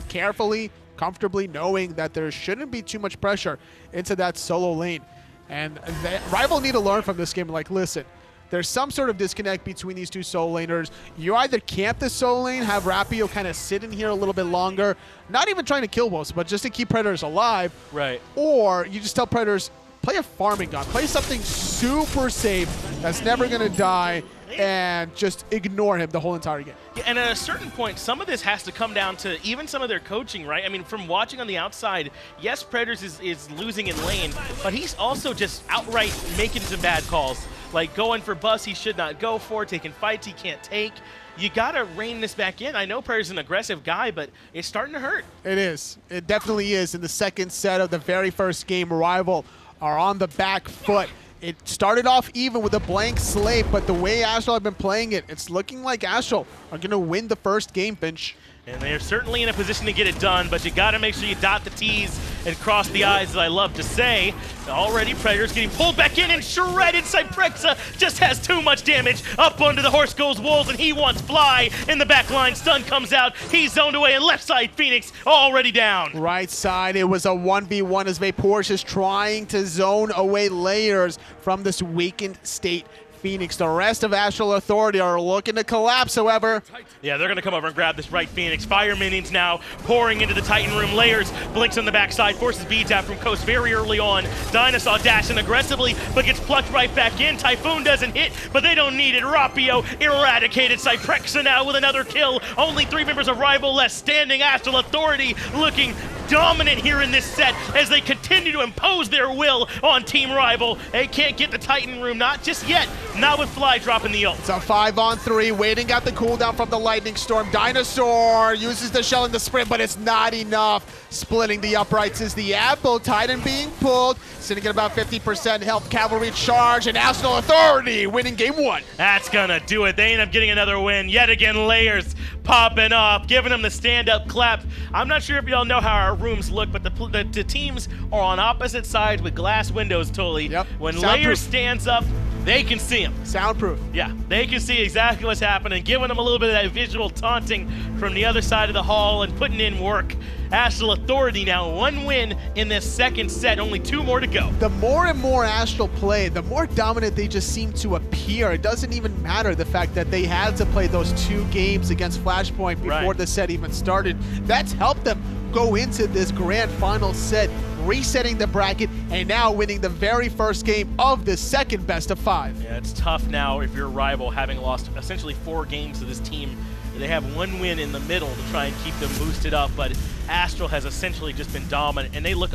carefully, comfortably, knowing that there shouldn't be too much pressure into that solo lane. And RvL need to learn from this game, like, listen, there's some sort of disconnect between these two solo laners. You either camp the solo lane, have Rapio kind of sit in here a little bit longer, not even trying to kill Wolves, but just to keep Predators alive. Right. Or you just tell Predators, play a farming gun, play something super safe that's never going to die, and just ignore him the whole entire game. Yeah, and at a certain point, some of this has to come down to even some of their coaching, right? I mean, from watching on the outside, yes, Predators is losing in lane, but he's also just outright making some bad calls. Like going for busts he should not go for, taking fights he can't take. You got to rein this back in. I know Predator's an aggressive guy, but it's starting to hurt. It is. It definitely is. In the second set of the very first game, RvL are on the back foot. It started off even with a blank slate, but the way Astral have been playing it, it's looking like Astral are going to win the first game, Finch. And they're certainly in a position to get it done, but you got to make sure you dot the T's and cross the I's, as I love to say. Already Predators getting pulled back in and shredded. Cyprexa just has too much damage. Up onto the horse goes Wolves, and he wants Fly in the back line. Stun comes out. He's zoned away, and left side Phoenix already down. Right side, it was a 1v1 as Vapor's is trying to zone away Layers from this weakened state Phoenix. The rest of AstralAuthority are looking to collapse, however. Yeah, they're going to come over and grab this right Phoenix. Fire minions now pouring into the Titan room. Layers blinks on the backside, forces B-Tap from Coast very early on. DineOhSaw dashing aggressively, but gets plucked right back in. Typhoon doesn't hit, but they don't need it. Rapio eradicated. Cyprexa now with another kill. Only 3 members of RvL left standing. AstralAuthority looking dominant here in this set as they continue to impose their will on Team RvL. They can't get the Titan room, not just yet. Not with Fly dropping the ult. It's a 5-on-3, waiting out the cooldown from the Lightning Storm. Dinosaur uses the shell in the sprint, but it's not enough. Splitting the uprights is the apple. Titan being pulled, sitting at about 50% health. Cavalry charge, and AstralAuthority winning game 1. That's gonna do it. They end up getting another win. Yet again, Layers popping off, giving them the stand-up clap. I'm not sure if y'all know how our rooms look, but the teams are on opposite sides with glass windows, totally. Yep. When Soundproof. Layers stands up, they can see him. Soundproof. Yeah, they can see exactly what's happening, giving them a little bit of that visual taunting from the other side of the hall and putting in work. AstralAuthority now 1 win in this second set, only 2 more to go. The more and more Astral play, the more dominant they just seem to appear. It doesn't even matter the fact that they had to play those 2 games against Flashpoint before the set even started. That's helped them go into this grand final set, resetting the bracket, and now winning the very first game of the second best of 5. Yeah, it's tough now if you're a rival, having lost essentially 4 games to this team. They have 1 win in the middle to try and keep them boosted up, but Astral has essentially just been dominant, and they look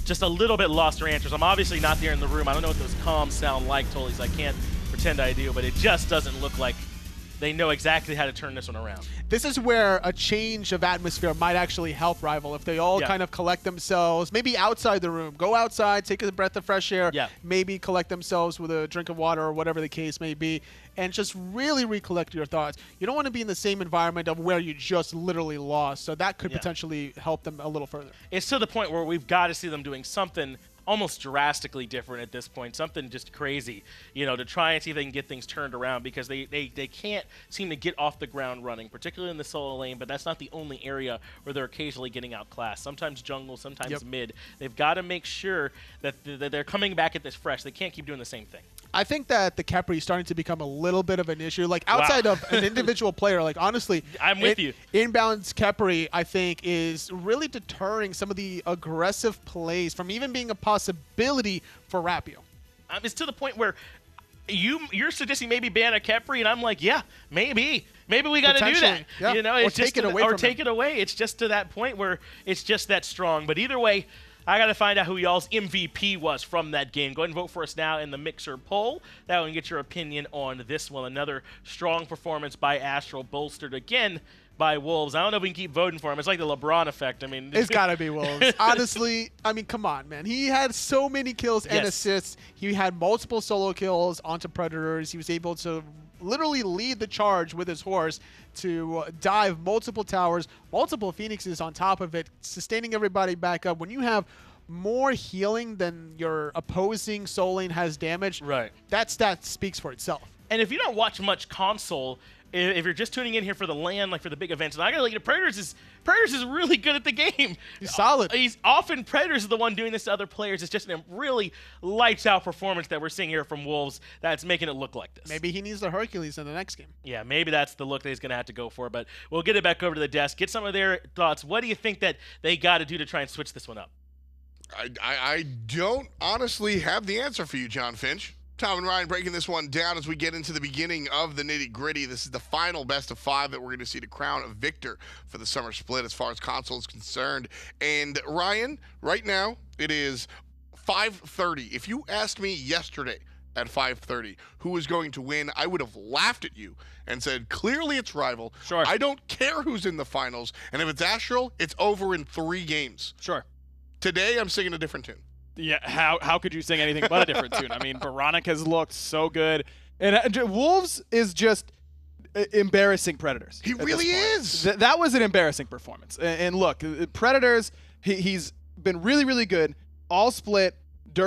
just a little bit lost their answers. I'm obviously not there in the room. I don't know what those comms sound like totally, so I can't pretend I do, but it just doesn't look like they know exactly how to turn this one around. This is where a change of atmosphere might actually help RvL if they all kind of collect themselves, maybe outside the room, go outside, take a breath of fresh air, maybe collect themselves with a drink of water or whatever the case may be, and just really recollect your thoughts. You don't want to be in the same environment of where you just literally lost, so that could potentially help them a little further. It's to the point where we've got to see them doing something almost drastically different at this point, something just crazy, you know, to try and see if they can get things turned around, because they can't seem to get off the ground running, particularly in the solo lane, but that's not the only area where they're occasionally getting outclassed. Sometimes jungle, sometimes mid. They've got to make sure that they're coming back at this fresh. They can't keep doing the same thing. I think that the Khepri is starting to become a little bit of an issue. Like, outside of an individual player, like, honestly, I'm with you. Inbound's Khepri, I think, is really deterring some of the aggressive plays from even being a possibility for Rapio. It's to the point where you're suggesting maybe ban a Khepri, and I'm like, yeah, maybe we got to do that. Yeah. You know, or it's take just it away. Take it away. It's just to that point where it's just that strong. But either way, I got to find out who y'all's MVP was from that game. Go ahead and vote for us now in the Mixer poll. That will get your opinion on this one. Another strong performance by Astral, bolstered again by Wolves. I don't know if we can keep voting for him. It's like the LeBron effect. I mean, it's got to be Wolves. Honestly, I mean, come on, man. He had so many kills and assists. He had multiple solo kills onto Predators. He was able to literally lead the charge with his horse to dive multiple towers, multiple Phoenixes on top of it, sustaining everybody back up. When you have more healing than your opposing soul lane has damage, that stat speaks for itself. And if you don't watch much console, if you're just tuning in here for the LAN, like for the big events, and I gotta let you know, Predators is really good at the game. He's solid. He's often Predators is the one doing this to other players. It's just a really lights out performance that we're seeing here from Wolves that's making it look like this. Maybe he needs the Hercules in the next game. Yeah, maybe that's the look that he's gonna have to go for. But we'll get it back over to the desk, get some of their thoughts. What do you think that they got to do to try and switch this one up? I don't honestly have the answer for you, John Finch. Tom and Ryan breaking this one down as we get into the beginning of the nitty-gritty. This is the final best of 5 that we're going to see to crown a victor for the summer split as far as console is concerned. And Ryan, right now it is 5:30. If you asked me yesterday at 5:30 who was going to win, I would have laughed at you and said, clearly it's RvL. Sure. I don't care who's in the finals. And if it's Astral, it's over in 3 games. Sure. Today, I'm singing a different tune. Yeah, how could you sing anything but a different tune? I mean, oBoronic has looked so good. And Wolves is just embarrassing Predators. He really is. That was an embarrassing performance. And look, Predators, he's been really, really good. All split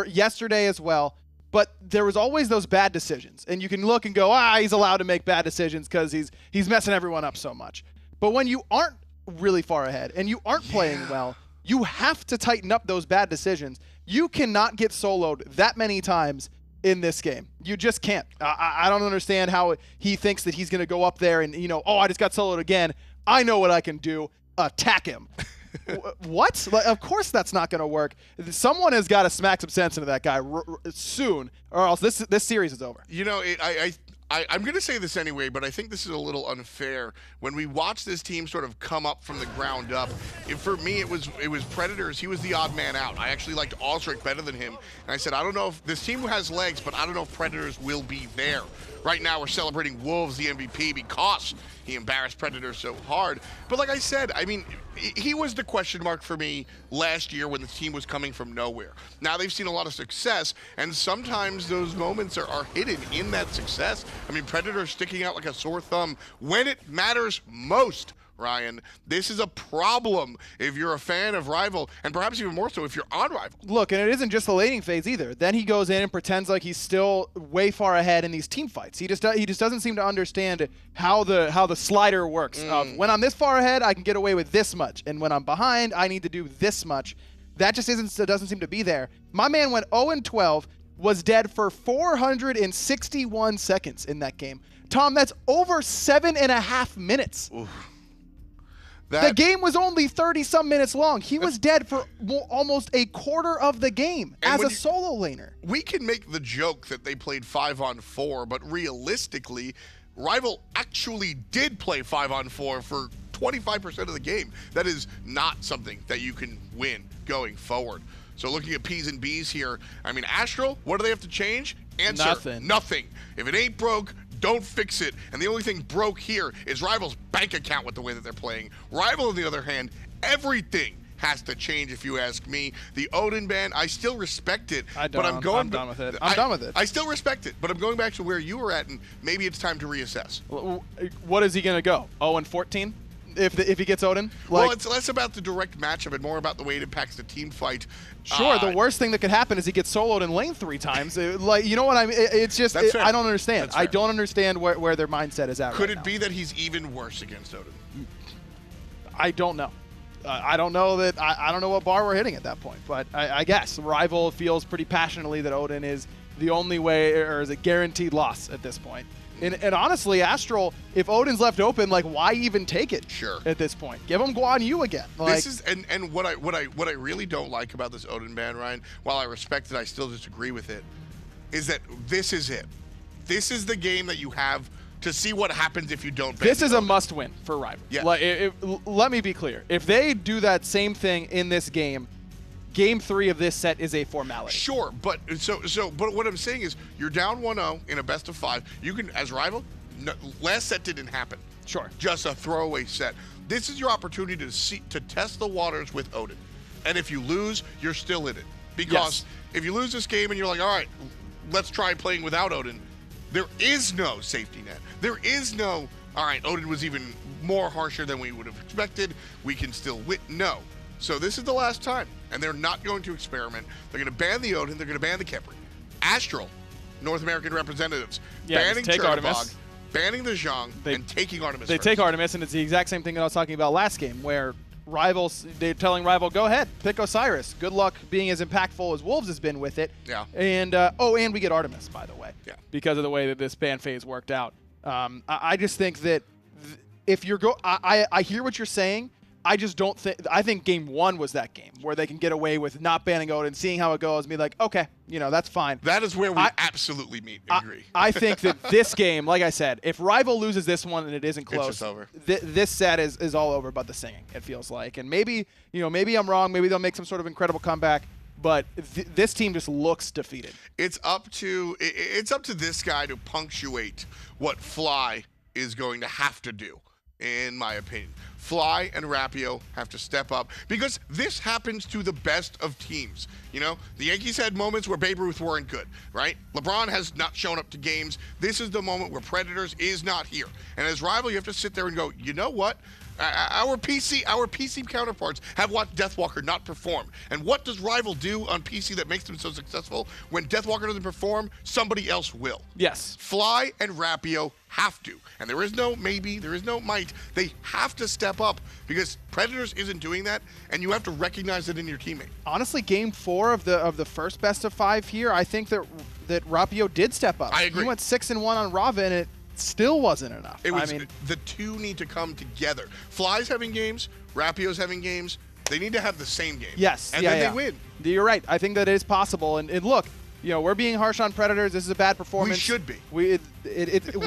yesterday as well. But there was always those bad decisions. And you can look and go, he's allowed to make bad decisions because he's messing everyone up so much. But when you aren't really far ahead and you aren't playing well, you have to tighten up those bad decisions. You cannot get soloed that many times in this game. You just can't. I don't understand how he thinks that he's going to go up there and, I just got soloed again. I know what I can do. Attack him. What? Like, of course that's not going to work. Someone has got to smack some sense into that guy soon, or else this series is over. I'm going to say this anyway, but I think this is a little unfair. When we watch this team sort of come up from the ground up, for me, it was Predators. He was the odd man out. I actually liked Osric better than him. And I said, I don't know if this team has legs, but I don't know if Predators will be there. Right now, we're celebrating Wolves, the MVP, because he embarrassed Predators so hard. But like I said, I mean, he was the question mark for me last year when the team was coming from nowhere. Now they've seen a lot of success, and sometimes those moments are hidden in that success. I mean, Predators sticking out like a sore thumb when it matters most. Ryan, this is a problem if you're a fan of RvL, and perhaps even more so if you're on RvL. Look, and it isn't just the laning phase either. Then he goes in and pretends like he's still way far ahead in these team fights. He just doesn't seem to understand how the slider works. When I'm this far ahead, I can get away with this much, and when I'm behind, I need to do this much. That just doesn't seem to be there. My man went 0-12, was dead for 461 seconds in that game. Tom, that's over 7.5 minutes. Oof. The game was only 30-some minutes long. He was dead for almost a quarter of the game as a solo laner. We can make the joke that they played 5-on-4, but realistically, RvL actually did play 5-on-4 for 25% of the game. That is not something that you can win going forward. So looking at P's and B's here, I mean, Astral, what do they have to change? Answer, nothing. If it ain't broke, don't fix it. And the only thing broke here is RvL's bank account with the way that they're playing. RvL, on the other hand, everything has to change, if you ask me. The Odin ban, I still respect it. I'm done with it. I'm done with it. I still respect it, but I'm going back to where you were at, and maybe it's time to reassess. What is he going to go? 0-14? if he gets Odin. Well, it's less about the direct matchup and more about the way it impacts the team fight. Sure, the worst thing that could happen is he gets soloed in lane 3 times. You know what I mean? It's just I don't understand. I don't understand where their mindset is at. Could it be that he's even worse against Odin? I don't know. I don't know that. I don't know what bar we're hitting at that point. But I guess RvL feels pretty passionately that Odin is the only way, or is a guaranteed loss at this point. And honestly, Astral, if Odin's left open, like, why even take it? Sure. At this point, give him Guan Yu again. Like, this is and what I really don't like about this Odin ban, Ryan, while I respect it, I still disagree with it, is that this is it. This is the game that you have to see what happens if you don't ban. This is a must-win for RvL. Yeah. Like, let me be clear. If they do that same thing in this game, Game 3 of this set is a formality. Sure, but but what I'm saying is you're down 1-0 in a best of 5. You can, as RvL, last set didn't happen. Sure. Just a throwaway set. This is your opportunity to test the waters with Odin. And if you lose, you're still in it. Because if you lose this game and you're like, all right, let's try playing without Odin, there is no safety net. There is no, all right, Odin was even more harsher than we would have expected. We can still win. No. So this is the last time, and they're not going to experiment. They're going to ban the Odin. They're going to ban the Khepri. Astral, North American representatives, banning Cherubog, banning the Zhang, and taking Artemis. They take Artemis, and it's the exact same thing that I was talking about last game, where they're telling RvL, go ahead, pick Osiris. Good luck being as impactful as Wolves has been with it. Yeah. And and we get Artemis, by the way. Yeah. Because of the way that this ban phase worked out. I just think that if you're I hear what you're saying. I just don't think. I think Game 1 was that game where they can get away with not banning Odin, seeing how it goes, and be like, okay, that's fine. That is where we absolutely agree. I think that this game, like I said, if RvL loses this one and it isn't close, it's just over. This set is all over but the singing, it feels like. And maybe I'm wrong. Maybe they'll make some sort of incredible comeback. But this team just looks defeated. It's up to this guy to punctuate what Fly is going to have to do, in my opinion. Fly and Rapio have to step up because this happens to the best of teams. The Yankees had moments where Babe Ruth weren't good, right? LeBron has not shown up to games. This is the moment where Predators is not here. And as RvL, you have to sit there and go, you know what? Our PC counterparts have watched Deathwalker not perform. And what does RvL do on PC that makes them so successful? When Deathwalker doesn't perform, somebody else will. Yes. Fly and Rapio have to. And there is no maybe, there is no might. They have to step up because Predators isn't doing that, and you have to recognize it in your teammate. Honestly, Game 4 of the first best of 5 here, I think that Rapio did step up. I agree. He went 6-1 on Rava, and it still wasn't enough. The two need to come together. Fly's having games, Rapio's having games. They need to have the same game. Yes. And then they win. You're right. I think that it is possible. And look, we're being harsh on Predators. This is a bad performance. We should be. We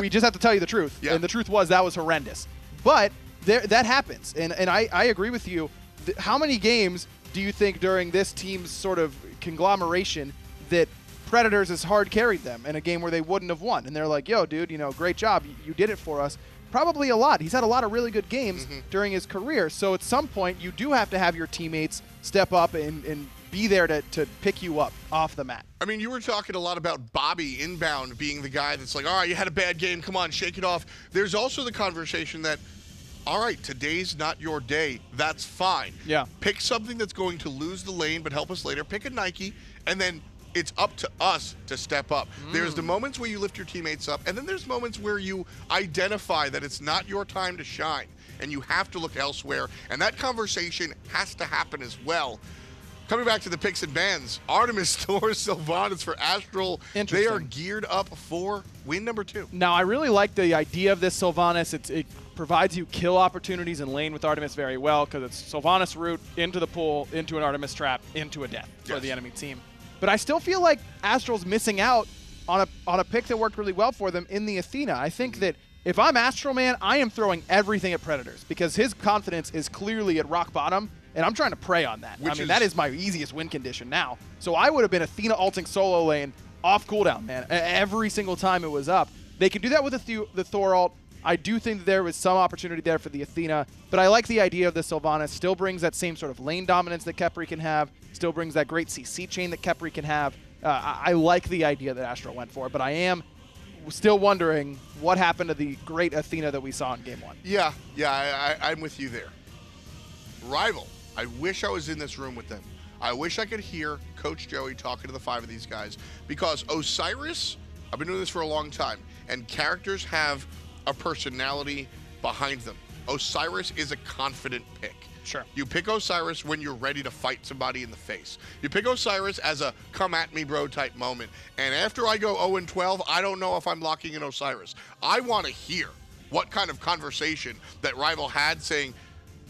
just have to tell you the truth. Yeah. And the truth was that was horrendous. But that happens. And I agree with you. How many games do you think during this team's sort of conglomeration that Predators has hard carried them in a game where they wouldn't have won? And they're like, yo, dude, great job. You did it for us. Probably a lot. He's had a lot of really good games during his career. So at some point, you do have to have your teammates step up and be there to pick you up off the mat. I mean, you were talking a lot about Bobby Inbowned being the guy that's like, all right, you had a bad game. Come on, shake it off. There's also the conversation that, all right, today's not your day. That's fine. Yeah. Pick something that's going to lose the lane but help us later. Pick a Nike, and then it's up to us to step up. There's the moments where you lift your teammates up, and then there's moments where you identify that it's not your time to shine, and you have to look elsewhere, and that conversation has to happen as well. Coming back to the picks and bans, Artemis, Thor, Sylvanas for Astral. They are geared up for win number 2. Now, I really like the idea of this Sylvanas. It provides you kill opportunities in lane with Artemis very well because it's Sylvanas route into the pool, into an Artemis trap, into a death for the enemy team. But I still feel like Astral's missing out on a pick that worked really well for them in the Athena. I think that if I'm Astral, man, I am throwing everything at Predators because his confidence is clearly at rock bottom, and I'm trying to prey on that. That is my easiest win condition now. So I would have been Athena ulting solo lane off cooldown, man, every single time it was up. They can do that with the Thor ult. I do think that there was some opportunity there for the Athena, but I like the idea of the Sylvanas. Still brings that same sort of lane dominance that Khepri can have. Still brings that great CC chain that Khepri can have. I like the idea that Astral went for, but I am still wondering what happened to the great Athena that we saw in Game 1. Yeah, I'm with you there. RvL, I wish I was in this room with them. I wish I could hear Coach Joey talking to the 5 of these guys, because Osiris, I've been doing this for a long time, and characters have a personality behind them. Osiris is a confident pick. Sure. You pick Osiris when you're ready to fight somebody in the face. You pick Osiris as a come at me bro type moment. And after I go 0-12, I don't know if I'm locking in Osiris. I want to hear what kind of conversation that RvL had, saying,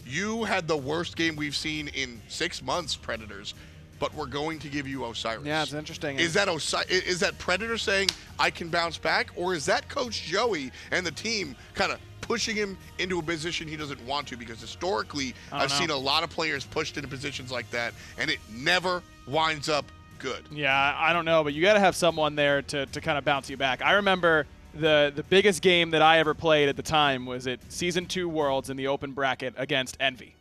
you had the worst game we've seen in 6 months, Predators, but we're going to give you Osiris. Yeah, it's interesting. Is that Predator saying I can bounce back, or is that Coach Joey and the team kind of pushing him into a position he doesn't want to? Because historically, I've seen a lot of players pushed into positions like that, and it never winds up good. Yeah, I don't know, but you got to have someone there to kind of bounce you back. I remember the biggest game that I ever played at the time was at Season 2 Worlds in the open bracket against Envy,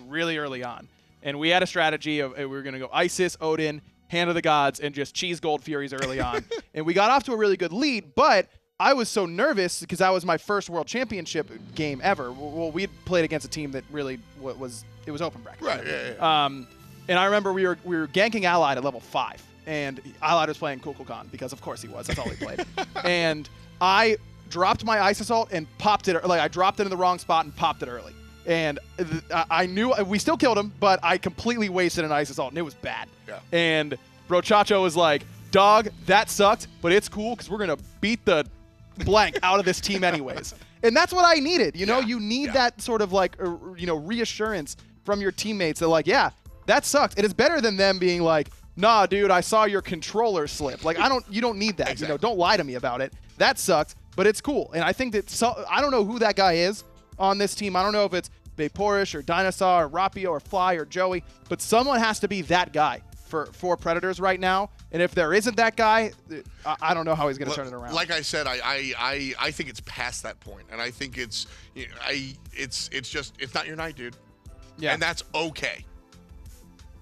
really early on. And we had a strategy of we were going to go Isis, Odin, Hand of the Gods, and just cheese Gold Furies early on. And we got off to a really good lead, but I was so nervous because that was my first World Championship game ever. Well, we had played against a team that really was open bracket. Right, yeah. And I remember we were ganking Allied at level 5, and Allied was playing Kukulkan because of course he was. That's all he played. And I dropped my Ice Assault and popped it. Like I dropped it in the wrong spot and popped it early. And I knew we still killed him, but I completely wasted an Ice Assault, and it was bad. Yeah. And Brochacho was like, dog, that sucked, but it's cool because we're going to beat the blank out of this team anyways. And that's what I needed. You know, you need that sort of like, reassurance from your teammates that like, yeah, that sucked. It is better than them being like, nah, dude, I saw your controller slip. Like, you don't need that. Exactly. Don't lie to me about it. That sucked, but it's cool. And I think that, I don't know who that guy is on this team. I don't know if it's Vaporish or DineOhSaw or Rapio or Fly or Joey, but someone has to be that guy for Predators right now. And if there isn't that guy, I don't know how he's going to turn it around. Like I said, I think it's past that point, and I think it's not your night, dude. Yeah. And that's okay.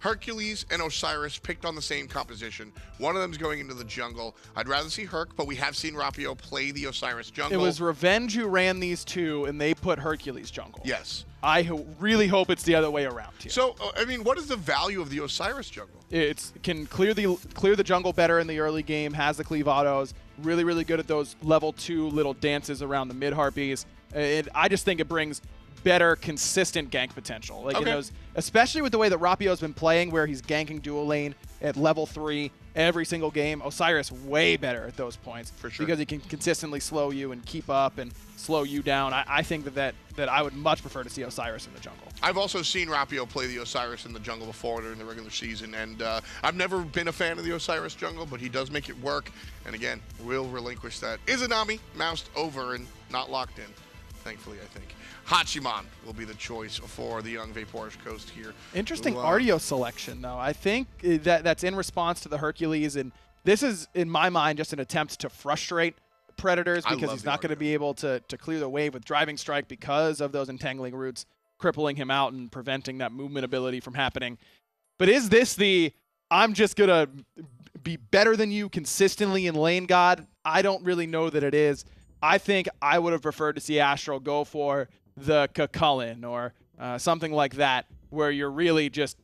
Hercules and Osiris picked on the same composition. One of them's going into the jungle. I'd rather see Herc, but we have seen Rapio play the Osiris jungle. It was Revenge who ran these two, and they put Hercules jungle. Yes. I really hope it's the other way around here. So, I mean, what is the value of the Osiris jungle? It can clear the jungle better in the early game, has the cleave autos, really, really good at those level 2 little dances around the mid-harpies. I just think it brings better, consistent gank potential. Like, especially with the way that Rapio's been playing, where he's ganking dual lane at level 3 every single game. Osiris way better at those points. For sure. Because he can consistently slow you and keep up and slow you down. I think that I would much prefer to see Osiris in the jungle. I've also seen Rapio play the Osiris in the jungle before during the regular season, and I've never been a fan of the Osiris jungle, but he does make it work. And again, we'll relinquish that. Izanami moused over and not locked in, thankfully, I think. Hachiman will be the choice for the young Vaporish Coast here. Interesting Artio selection, though. I think that's in response to the Hercules, and this is, in my mind, just an attempt to frustrate Predators because he's not going to be able to clear the wave with Driving Strike because of those entangling roots crippling him out and preventing that movement ability from happening. But is this I'm just going to be better than you consistently in lane god? I don't really know that it is. I think I would have preferred to see Astral go for the Kakulin or something like that, where you're really just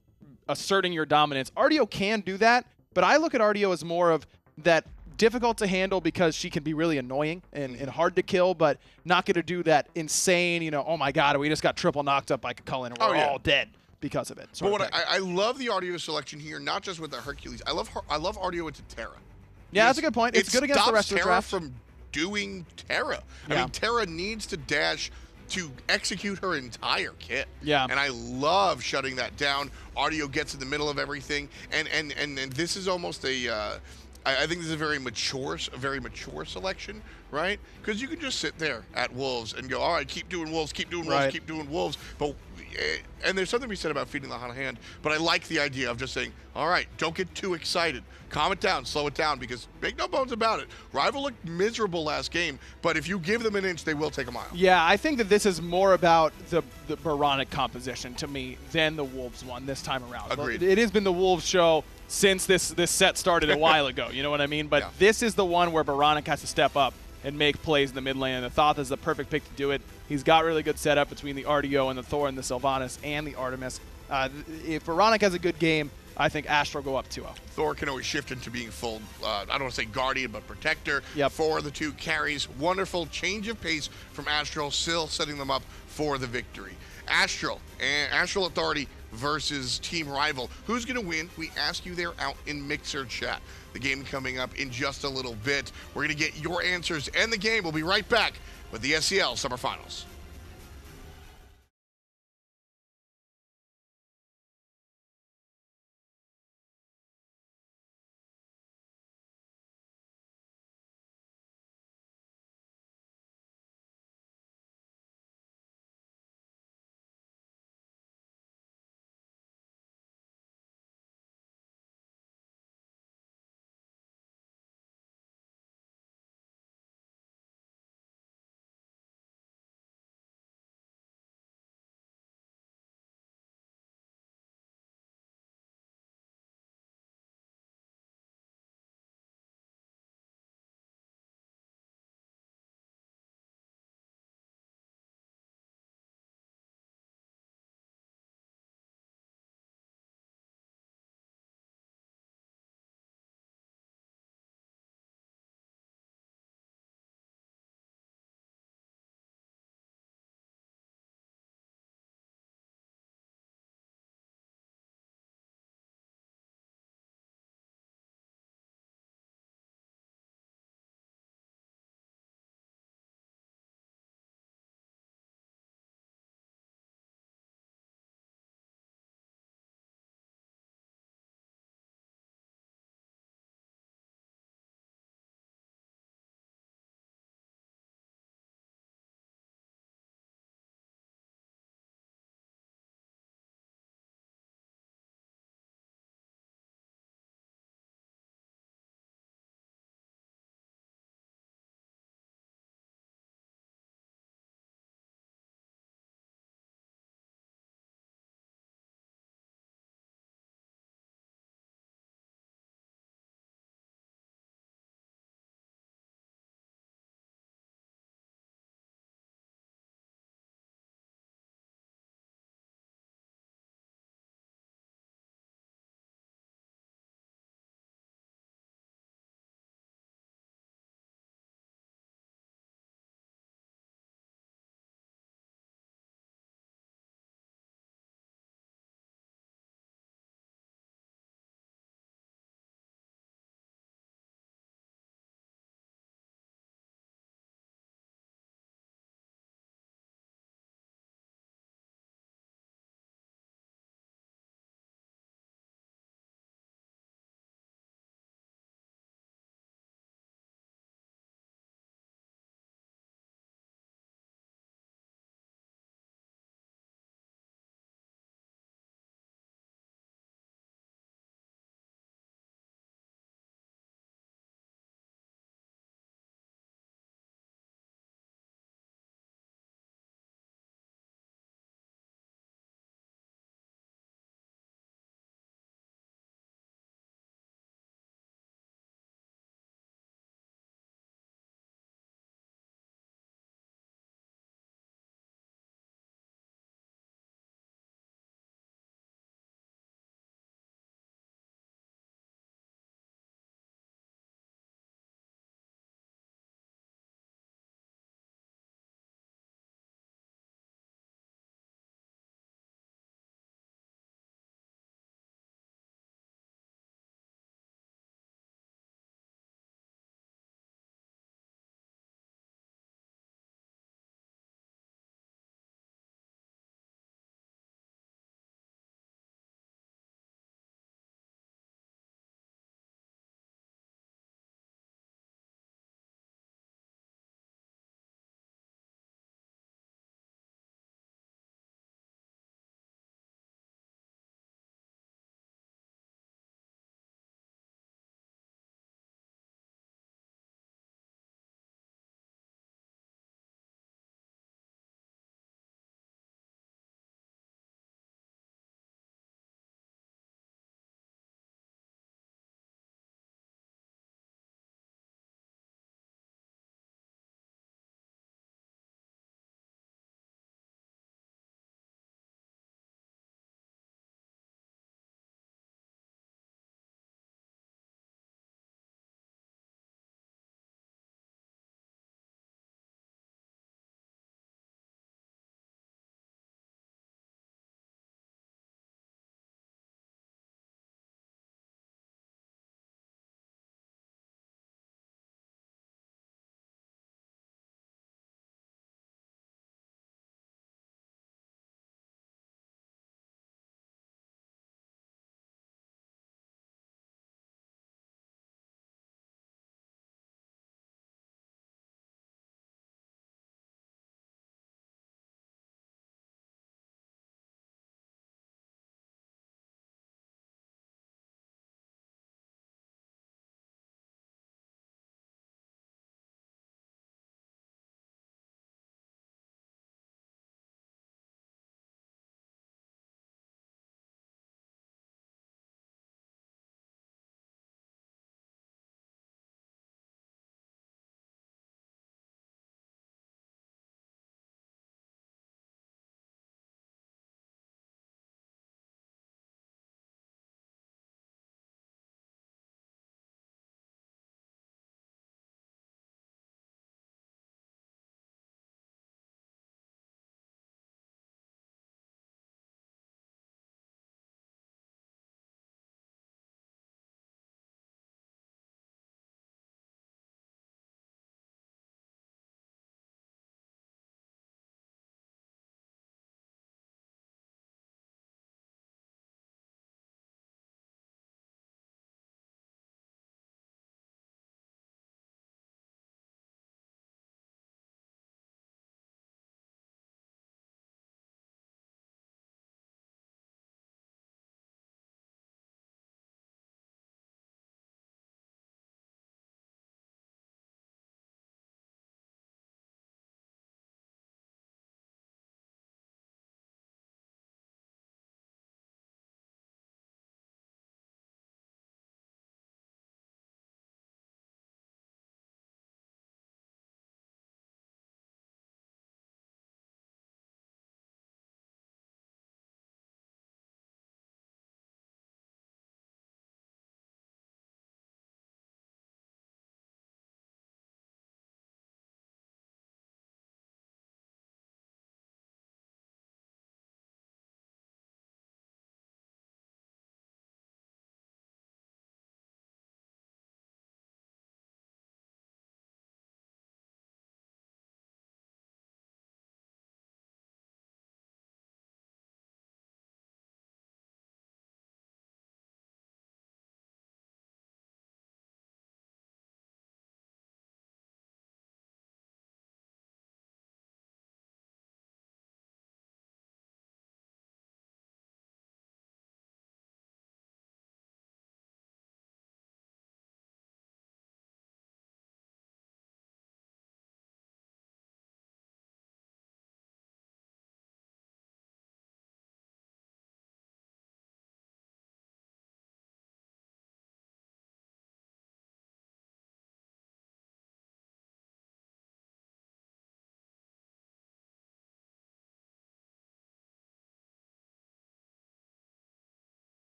asserting your dominance. Artio can do that, but I look at Artio as more of that difficult to handle because she can be really annoying and hard to kill, but not going to do that insane, oh my god, we just got triple knocked up by Kakulin and we're all dead because of it. But what I love the Artio selection here, not just with the Hercules. I love Artio into Terra. Yeah, that's a good point. It's good against the rest of the draft. From doing Terra. I mean, Terra needs to dash to execute her entire kit. Yeah. And I love shutting that down. Artio gets in the middle of everything. And this is almost I think this is a very mature selection, right? Because you can just sit there at Wolves and go, all right, keep doing Wolves, keep doing Wolves, keep doing Wolves. But and there's something to be said about feeding the hot hand, but I like the idea of just saying, all right, don't get too excited. Calm it down, slow it down, because make no bones about it. RvL looked miserable last game, but if you give them an inch, they will take a mile. Yeah, I think that this is more about the Boronic composition to me than the Wolves one this time around. Agreed. It has been the Wolves show since this set started a while ago, you know what I mean? But this is the one where Boronic has to step up and make plays in the mid lane. And the Thoth is the perfect pick to do it. He's got really good setup between the RDO and the Thor and the Sylvanas and the Artemis. If Veronic has a good game, I think Astral go up 2-0. Thor can always shift into being full, I don't want to say guardian, but protector Yep. for the 2 carries. Wonderful change of pace from Astral, still setting them up for the victory. Astral and AstralAuthority versus Team Rival. Who's going to win? We ask you there out in Mixer chat. The game coming up in just a little bit. We're going to get your answers and the game. We'll be right back with the SCL Summer Finals.